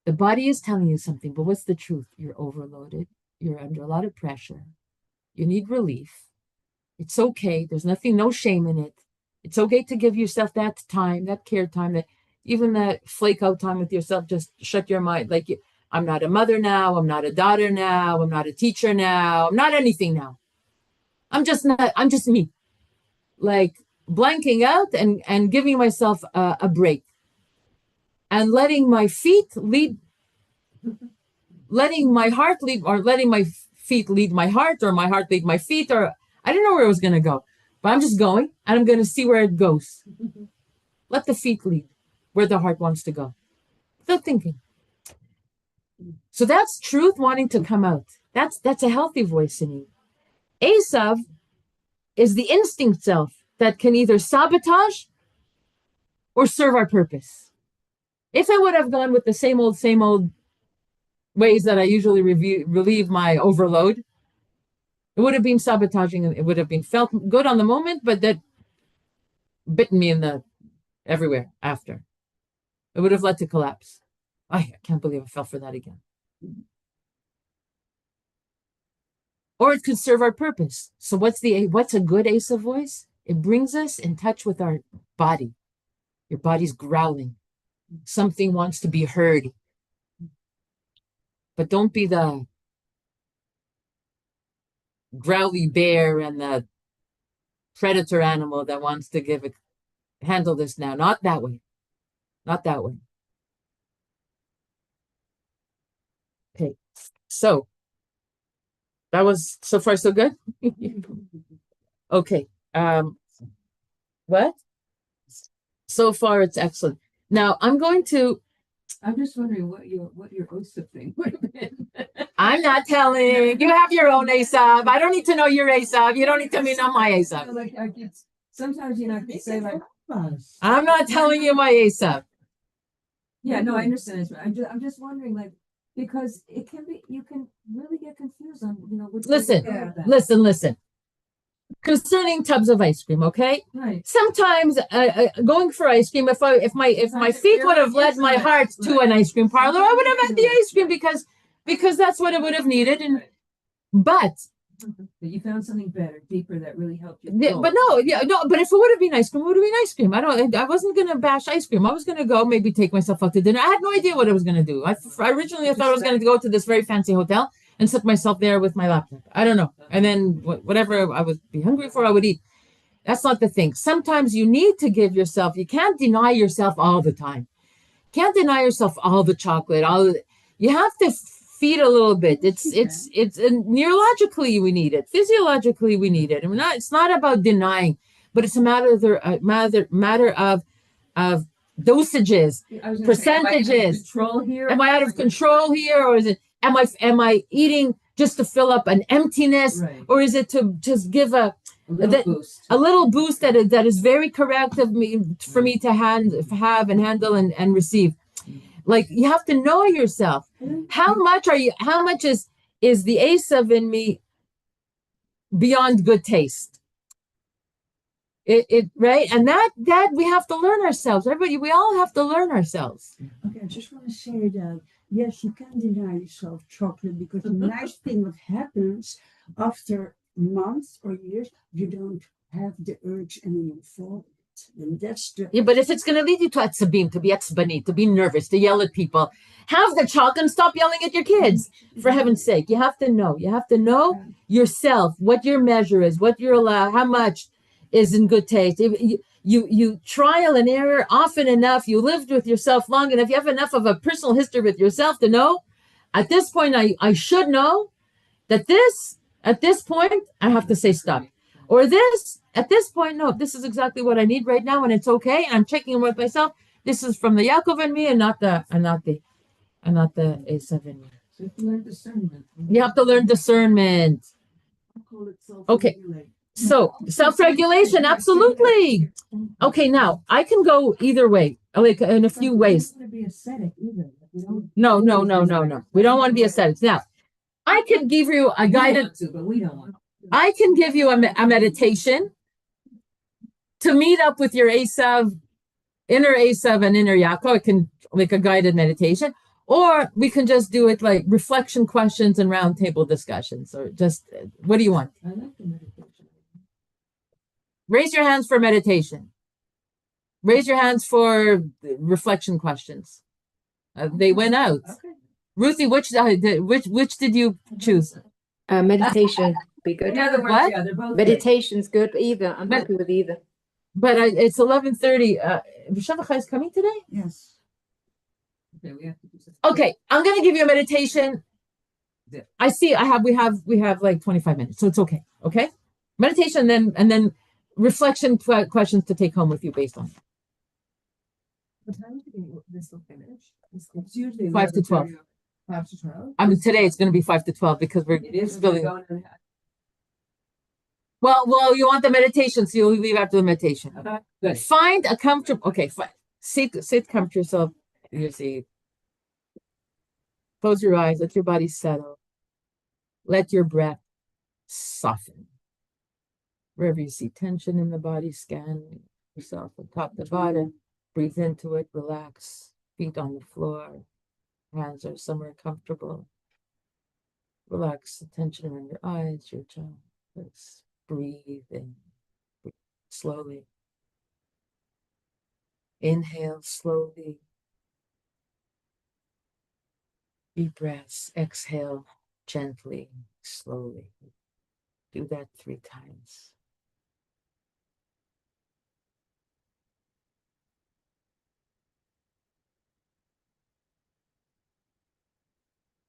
The body is telling you something, but what's the truth? You're overloaded. You're under a lot of pressure. You need relief. It's okay. There's no shame in it. It's okay to give yourself that time, that care time, even that flake out time with yourself. Just shut your mind. I'm not a mother now. I'm not a daughter now. I'm not a teacher now. I'm not anything now. I'm just me. Blanking out and giving myself a break. And letting my feet lead, letting my heart lead, or letting my feet lead my heart, or my heart lead my feet, or I don't know where it was going to go. But I'm just going, and I'm going to see where it goes. Let the feet lead where the heart wants to go. Without thinking. So that's truth wanting to come out. That's a healthy voice in you. Esav is the instinct self that can either sabotage or serve our purpose. If I would have gone with the same old ways that I usually relieve my overload, it would have been sabotaging. It would have been felt good on the moment, but that bitten me everywhere after. It would have led to collapse. I can't believe I fell for that again. Or it could serve our purpose. So what's a good Asa voice? It brings us in touch with our body. Your body's growling. Something wants to be heard. But don't be the growly bear and the predator animal that wants to handle this now. Not that way. Not that way. Okay. So that was so far so good. Okay. What? So far it's excellent. Now I'm just wondering what your uplifting would have been. I'm not telling. You have your own Esav. I don't need to know your Esav. You don't need to know my Esav. Like sometimes you're not gonna say like I'm not telling you my Esav. yeah, no, I understand this. I'm just wondering, like, because you can really get confused on, what Listen. Concerning tubs of ice cream, okay? Right. Sometimes going for ice cream, if my feet would have led my heart to an ice cream parlor, I would have had the ice cream because that's what it would have needed. But you found something better, deeper that really helped you. But if it would have been ice cream, it would have been ice cream. I wasn't gonna bash ice cream. I was gonna go maybe take myself out to dinner. I had no idea what I was gonna do. Originally I thought I was gonna go to this very fancy hotel and sit myself there with my laptop. I don't know. And then whatever I would be hungry for, I would eat. That's not the thing. Sometimes you need to give yourself. You can't deny yourself all the time. Can't deny yourself all the chocolate. You have to feed a little bit. It's neurologically we need it. Physiologically we need it. It's not about denying, but it's a matter of dosages, percentages. Am I out of control here, or is it? Am I eating just to fill up an emptiness, right, or is it to just give a little boost that is very correct for me to have and handle and receive? Like, you have to know yourself. How much is the Esav in me beyond good taste? It right? And that we have to learn ourselves. Everybody, we all have to learn ourselves. Okay, I just want to say that yes, you can deny yourself chocolate, because the nice thing what happens after months or years, you don't have the urge anymore for it. And that's but if it's going to lead you to atzabim, to be etzbani, to be nervous, to yell at people, have the chocolate and stop yelling at your kids. For heaven's sake, you have to know. You have to know yourself, what your measure is, what you're allowed, how much is in good taste. If you trial and error often enough, you lived with yourself long enough, you have enough of a personal history with yourself to know, at this point, I should know that at this point, I have to say stop. Or at this point, no, this is exactly what I need right now, and it's okay. And I'm checking in with myself. This is from the Yaakov in me, and not the Esav in me. So you have to learn discernment. You have to learn discernment. Okay. So self-regulation, absolutely. Okay, now I can go either way, like in a few ways. No. We don't want to be ascetics. Now, I can give you a guidance. But we don't want to. I can give you a meditation to meet up with your Esav, inner Esav and inner Yaakov. I can make a guided meditation, or we can just do it like reflection questions and roundtable discussions, or just, what do you want? I like the meditation. Raise your hands for meditation. Raise your hands for reflection questions. They went out. Okay. Ruthie, which did you choose? Meditation be good. In other words, What? yeah, they're both Meditation's good. Either I'm happy with either. But it's 11:30. Shevach is coming today. yes. good. Okay, we have to do something. Okay, I'm gonna give you a meditation. I see. We have like 25 minutes, so it's okay. Okay, meditation, and then reflection questions to take home with you based on What time do this will finish? It's usually 5 to 12. 5 to 12. I mean, today it's going to be 5 to 12 because we're It is building. going to Well, you want the meditation, so you'll leave after the meditation. Okay, good. Find a comfortable. Okay, fine. Sit comfort yourself. You see. Close your eyes. Let your body settle. Let your breath soften. Wherever you see tension in the body, scan yourself from top to bottom. Breathe into it. Relax. Feet on the floor. Hands are somewhere comfortable. Relax the tension around your eyes, your jaw. Let's breathe in. Breathe slowly. Inhale slowly. Deep breaths. Exhale gently, slowly. Do that 3 times.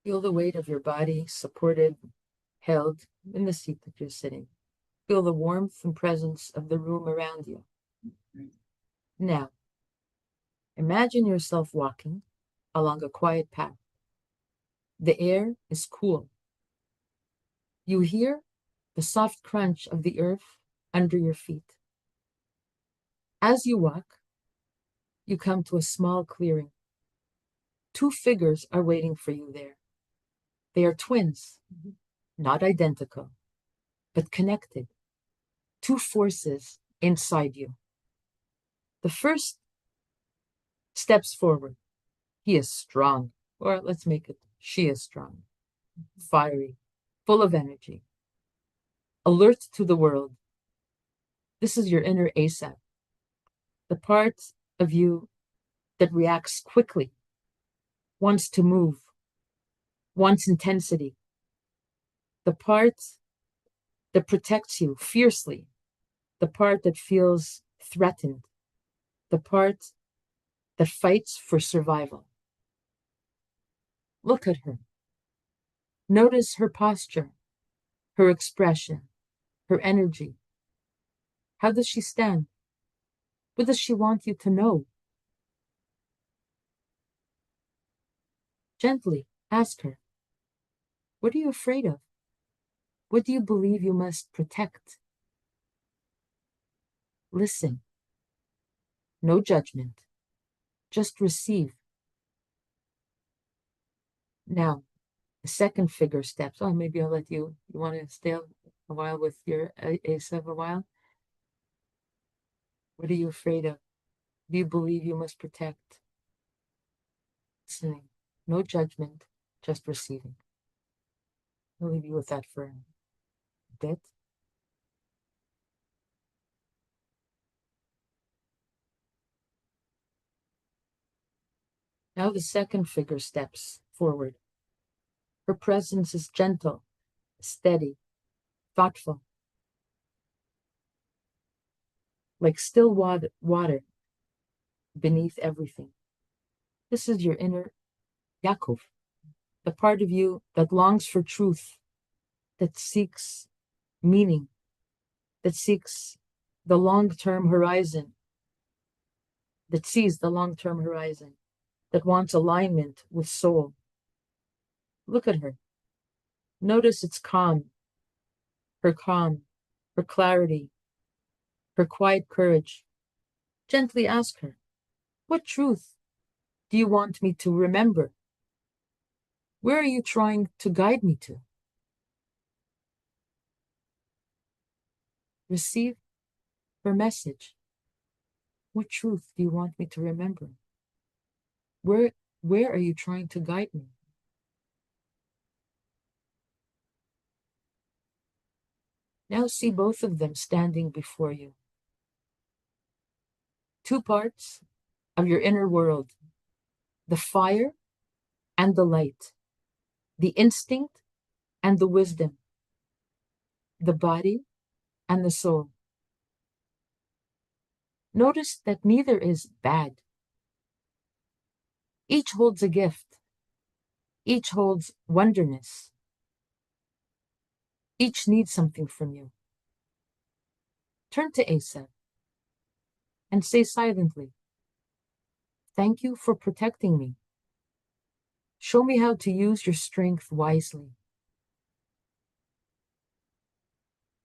Feel the weight of your body supported, held in the seat that you're sitting. Feel the warmth and presence of the room around you. Now, imagine yourself walking along a quiet path. The air is cool. You hear the soft crunch of the earth under your feet. As you walk, you come to a small clearing. 2 figures are waiting for you there. They are twins, not identical, but connected. 2 forces inside you. The first steps forward. He is strong, or let's make it, she is strong, fiery, full of energy, alert to the world. This is your inner Asaph, the part of you that reacts quickly, wants to move, wants intensity, the part that protects you fiercely, the part that feels threatened, the part that fights for survival. Look at her. Notice her posture, her expression, her energy. How does she stand? What does she want you to know? Gently ask her, what are you afraid of? What do you believe you must protect? Listen. No judgment. Just receive. Now, the second figure steps. Oh, maybe I'll let you. You want to stay a while with your Asaph a while? What are you afraid of? Do you believe you must protect? Listening. No judgment, just receiving. I'll leave you with that for a bit. Now the second figure steps forward. Her presence is gentle, steady, thoughtful, like still water beneath everything. This is your inner Yaakov, the part of you that longs for truth, that seeks meaning, that seeks the long-term horizon, that sees the long-term horizon, that wants alignment with soul. Look at her. Notice its calm, her clarity, her quiet courage. Gently ask her, what truth do you want me to remember? Where are you trying to guide me to? Receive her message. What truth do you want me to remember? Where are you trying to guide me? Now see both of them standing before you. 2 parts of your inner world, the fire and the light, the instinct and the wisdom, the body and the soul. Notice that neither is bad. Each holds a gift. Each holds wonderness. Each needs something from you. Turn to Asaph and say silently, thank you for protecting me. Show me how to use your strength wisely.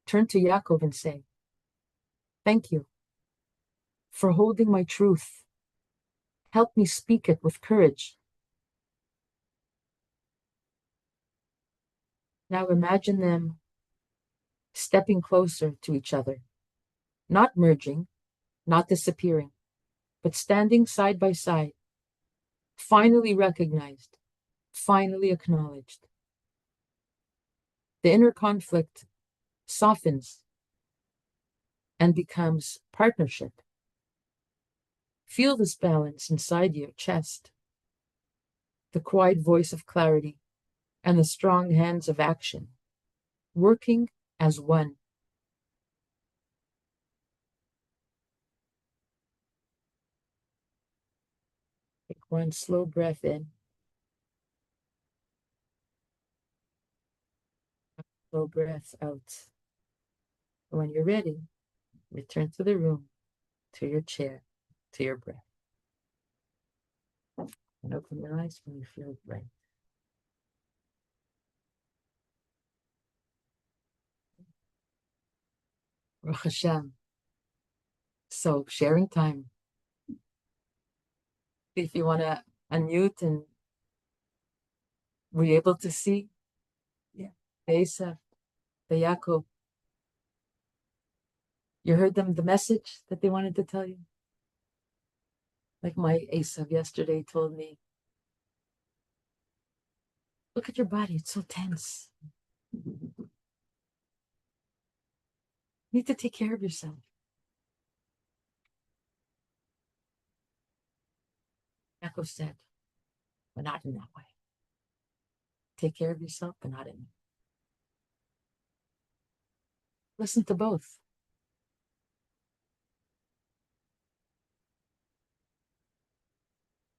Turn to Yaakov and say, thank you for holding my truth. Help me speak it with courage. Now imagine them stepping closer to each other, not merging, not disappearing, but standing side by side, finally recognized, finally acknowledged. The inner conflict softens and becomes partnership. Feel this balance inside your chest, the quiet voice of clarity and the strong hands of action, working as one. Take one slow breath in. Slow breath out. When you're ready, return to the room, to your chair, to your breath. And open your eyes when you feel right. Baruch Hashem. So, sharing time. If you want to unmute, and were you able to see? Yeah. The Esav, the Yaakov. You heard them, the message that they wanted to tell you? Like my Esav yesterday told me, look at your body, it's so tense. You need to take care of yourself. Yaakov said, but not in that way. Take care of yourself, but not in it. Listen to both.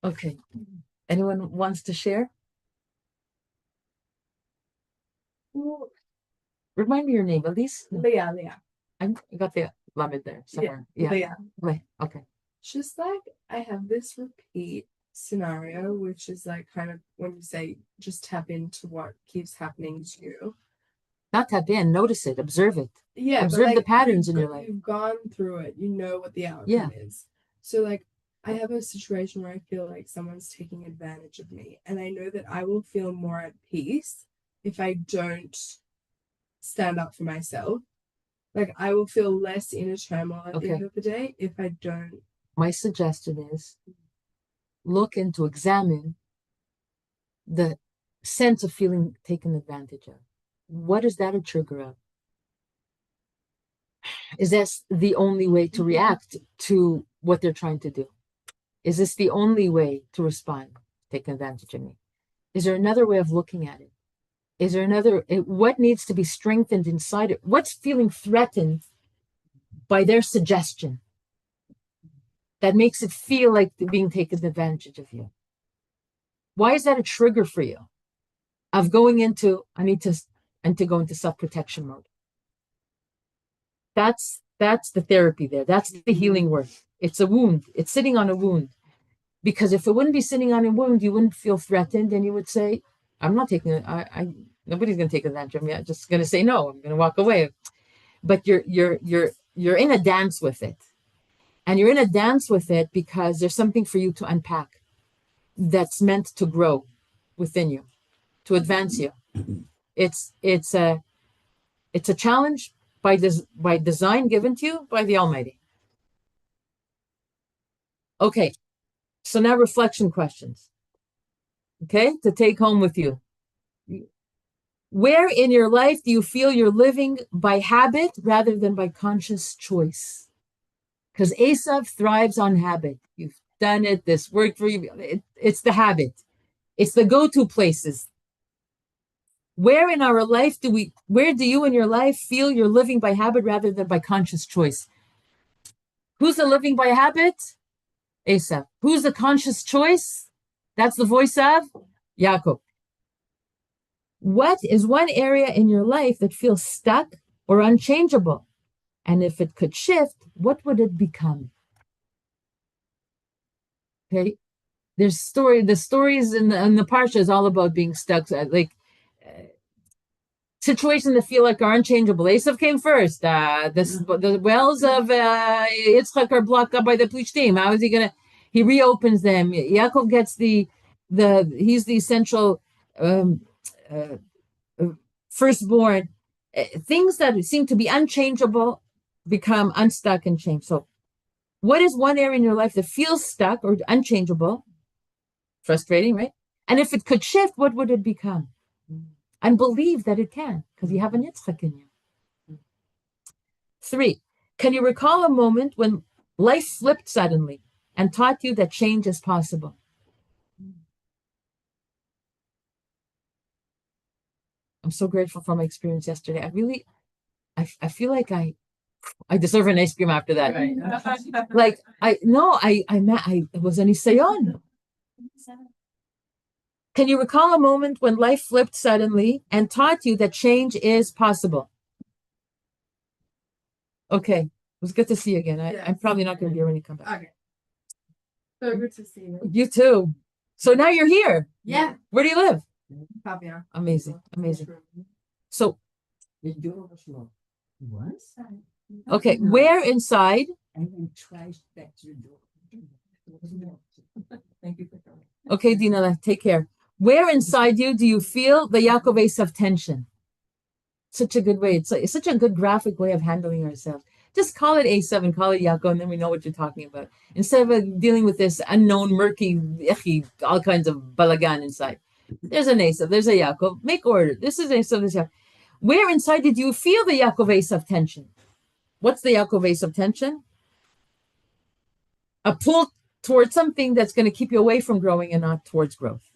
Okay. Anyone wants to share? Well, Remind me your name, Elise? No, Leah. I got the lamed there somewhere. Yeah. Leah. Wait, okay. Just like I have this repeat scenario, which is like kind of when you say just tap into what keeps happening to you. Not tap in, notice it, observe it. Yeah, but, Observe the like, patterns you've in your go- life. You've gone through it. You know what the outcome Yeah. is. So like I have a situation where I feel like someone's taking advantage of me, and I know that I will feel more at peace if I don't stand up for myself. Like I will feel less inner turmoil at the end of the day if I don't. My suggestion is look into, examine the sense of feeling taken advantage of. What is that a trigger of? Is this the only way to react to what they're trying to do? Is this the only way to respond? Take advantage of me. Is there another way of looking at it? Is there another, what needs to be strengthened inside it? What's feeling threatened by their suggestion that makes it feel like they're being taken advantage of you? Why is that a trigger for you of going into, I need to go into self-protection mode? That's the therapy there. That's the healing work. It's a wound. It's sitting on a wound. Because if it wouldn't be sitting on a wound, you wouldn't feel threatened, and you would say, I'm not taking it. Nobody's going to take advantage of me. I'm just going to say no. I'm going to walk away. But you're in a dance with it. And you're in a dance with it because there's something for you to unpack that's meant to grow within you, to advance you. It's a challenge by design given to you by the Almighty. Okay, so now reflection questions. Okay, to take home with you. Where in your life do you feel you're living by habit rather than by conscious choice? Because Esav thrives on habit. You've done it, this worked for you. It's the habit. It's the go-to places. Where in our life where do you in your life feel you're living by habit rather than by conscious choice? Who's the living by habit? Esav. Who's the conscious choice? That's the voice of Yaakov. What is one area in your life that feels stuck or unchangeable? And if it could shift, what would it become? Okay. The stories in the Parsha is all about being stuck, situations that feel like are unchangeable. Esav came first. The wells of Yitzchak are blocked up by the Plishtim. How is he gonna? He reopens them. Yaakov gets he's the essential firstborn. Things that seem to be unchangeable become unstuck and changed. So, what is one area in your life that feels stuck or unchangeable? Frustrating, right? And if it could shift, what would it become? And believe that it can, because you have an Yitzchak in you. 3, can you recall a moment when life flipped suddenly and taught you that change is possible? I'm so grateful for my experience yesterday. I feel like I deserve an ice cream after that. Right. Like it was an isayon. Can you recall a moment when life flipped suddenly and taught you that change is possible? Okay, it was good to see you again. I'm probably not going to be here when you come back. Okay. So good to see you. You too. So now you're here. Yeah. Where do you live? Pavia. Amazing, amazing. So, okay, where inside? And then twice back to the door. Thank you for coming. Okay, Dina, take care. Where inside you do you feel the Yaakov Esav tension? Such a good way. It's such a good graphic way of handling ourselves. Just call it Esav and call it Yaakov, and then we know what you're talking about. Instead of dealing with this unknown, murky, all kinds of balagan inside. There's an Esav, there's a Yaakov. Make order. This is Esav, this is Yaakov. Where inside did you feel the Yaakov Esav tension? What's the Yaakov Esav tension? A pull towards something that's going to keep you away from growing and not towards growth.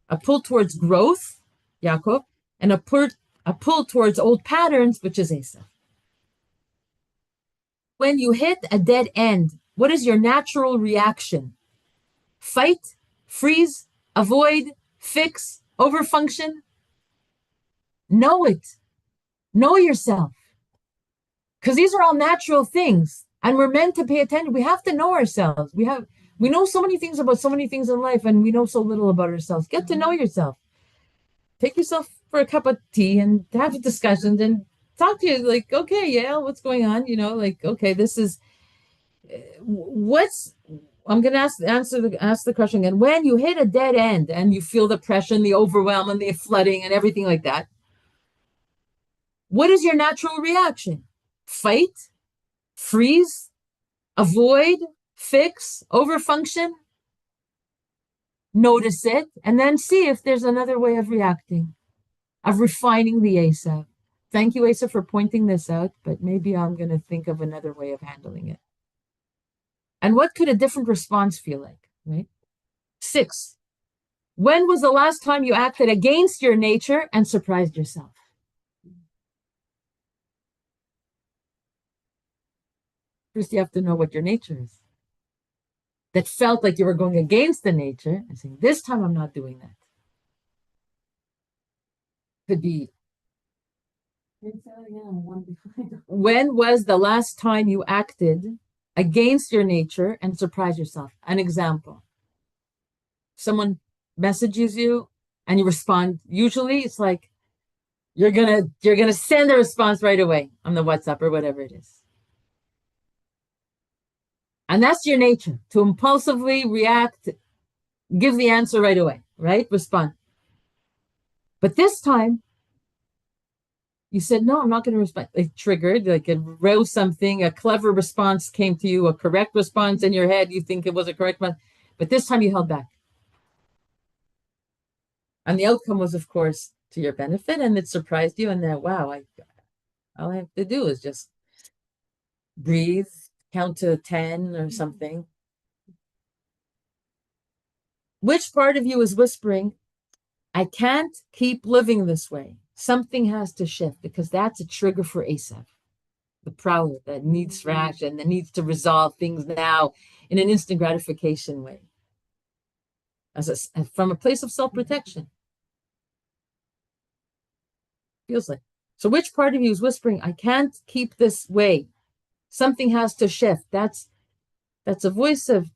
A pull towards growth, Yaakov, and a pull towards old patterns, which is Esav. When you hit a dead end, what is your natural reaction? Fight, freeze, avoid, fix, overfunction? Know it. Know yourself. Because these are all natural things. And we're meant to pay attention. We have to know ourselves. We know so many things about so many things in life, and we know so little about ourselves. Get to know yourself. Take yourself for a cup of tea and have a discussion and talk to you like, okay, Yael, what's going on? Okay, this is I'm going to ask the question again. When you hit a dead end and you feel the pressure and the overwhelm and the flooding and everything like that, what is your natural reaction? Fight, freeze, avoid, fix, overfunction? Notice it, and then see if there's another way of reacting, of refining the Esav. Thank you, Esav, for pointing this out, but maybe I'm going to think of another way of handling it. And what could a different response feel like, right? 6, when was the last time you acted against your nature and surprised yourself? First, you have to know what your nature is. That felt like you were going against the nature and saying, this time I'm not doing that. Could be, when was the last time you acted against your nature and surprised yourself? An example. Someone messages you and you respond. Usually it's like you're gonna send a response right away on the WhatsApp or whatever it is. And that's your nature, to impulsively react, give the answer right away, right? Respond. But this time, you said, no, I'm not going to respond. It triggered, like it rose something, a clever response came to you, a correct response in your head, you think it was a correct one, but this time you held back. And the outcome was, of course, to your benefit, and it surprised you, and then, wow, all I have to do is just breathe, count to 10 or something. Which part of you is whispering, I can't keep living this way. Something has to shift, because that's a trigger for Esav, the prowler that needs reaction, that needs to resolve things now in an instant gratification way, from a place of self-protection. Feels like. So which part of you is whispering, I can't keep this way. Something has to shift. That's a voice of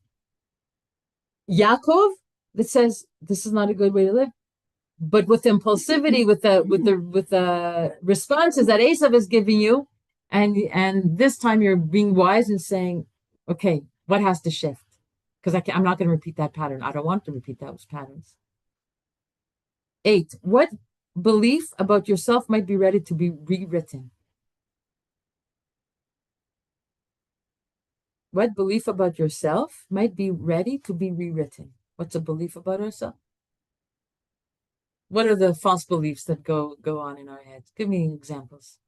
Yaakov that says this is not a good way to live. But with impulsivity, with the responses that Esav is giving you, and this time you're being wise and saying, okay, what has to shift? Because I'm not going to repeat that pattern. I don't want to repeat those patterns. 8, what belief about yourself might be ready to be rewritten? What belief about yourself might be ready to be rewritten? What's a belief about ourselves? What are the false beliefs that go on in our heads? Give me examples.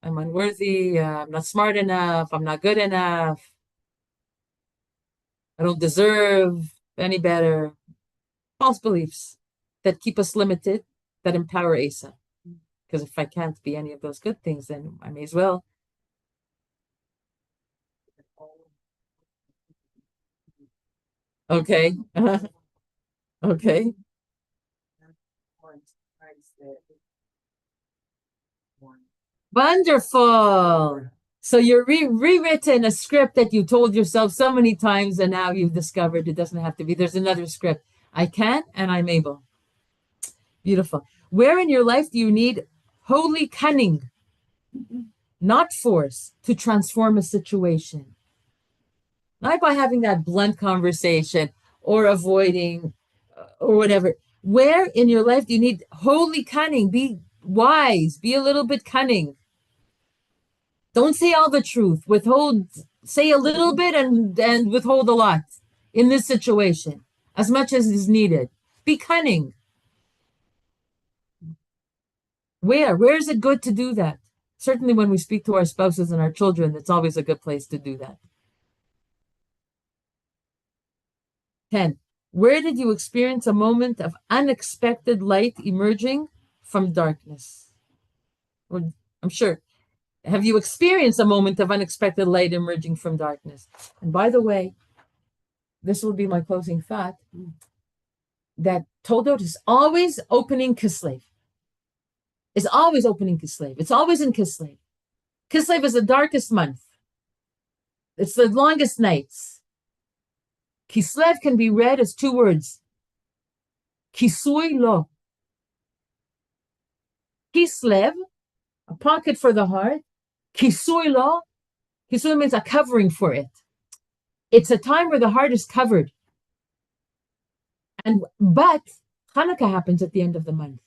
I'm unworthy. I'm not smart enough. I'm not good enough. I don't deserve any better. False beliefs that keep us limited, that empower Asa. Because if I can't be any of those good things, then I may as well. Okay. Okay. Wonderful. So you're rewritten a script that you told yourself so many times, and now you've discovered it doesn't have to be. There's another script. I can and I'm able. Beautiful. Where in your life do you need holy cunning, not force, to transform a situation? Not by having that blunt conversation or avoiding or whatever. Where in your life do you need holy cunning? Be wise, be a little bit cunning. Don't say all the truth. Say a little bit and withhold a lot in this situation, as much as is needed. Be cunning. Where is it good to do that? Certainly when we speak to our spouses and our children, it's always a good place to do that. 10. Where did you experience a moment of unexpected light emerging from darkness? Or, I'm sure. Have you experienced a moment of unexpected light emerging from darkness? And by the way, this will be my closing thought, that Toldot is always opening Kislev. It's always opening Kislev. It's always in Kislev. Kislev is the darkest month. It's the longest nights. Kislev can be read as two words. Kisui lo. Kislev, a pocket for the heart. Kisui lo. Kisui means a covering for it. It's a time where the heart is covered. But Hanukkah happens at the end of the month.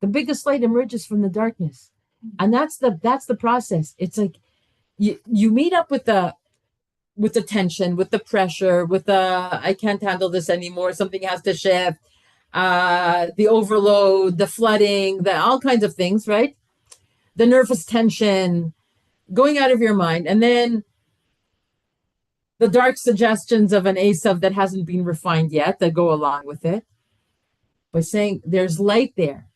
The biggest light emerges from the darkness. And that's the process. It's like you meet up with the tension, with the pressure, with the I can't handle this anymore, something has to shift, the overload, the flooding, the all kinds of things, right? The nervous tension, going out of your mind, and then the dark suggestions of an Esav that hasn't been refined yet that go along with it. By saying there's light there.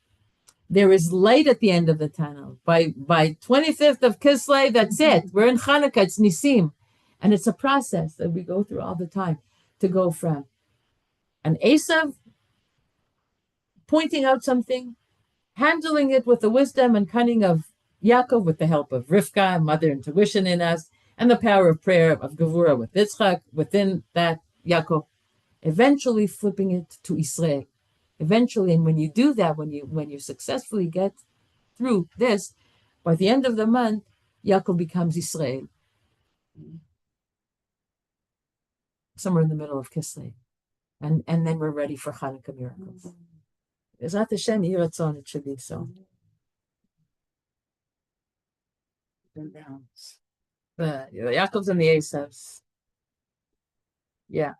There is light at the end of the tunnel. By 25th of Kislev, that's it. We're in Hanukkah, it's Nisim. And it's a process that we go through all the time to go from an Esav pointing out something, handling it with the wisdom and cunning of Yaakov with the help of Rivka, mother intuition in us, and the power of prayer of Gevurah with Yitzchak, within that Yaakov, eventually flipping it to Israel. Eventually, and when you do that, when you successfully get through this, by the end of the month, Yaakov becomes Israel. Somewhere in the middle of Kislev. And then we're ready for Hanukkah miracles. Bezrat Hashem, Yiratzon, it should be so. Yaakov's and the Esavs. Yeah.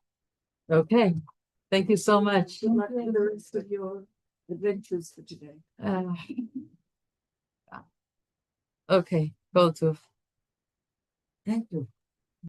Okay. Thank you so much. Good luck with the rest of your adventures for today. Okay. Go to. Thank you.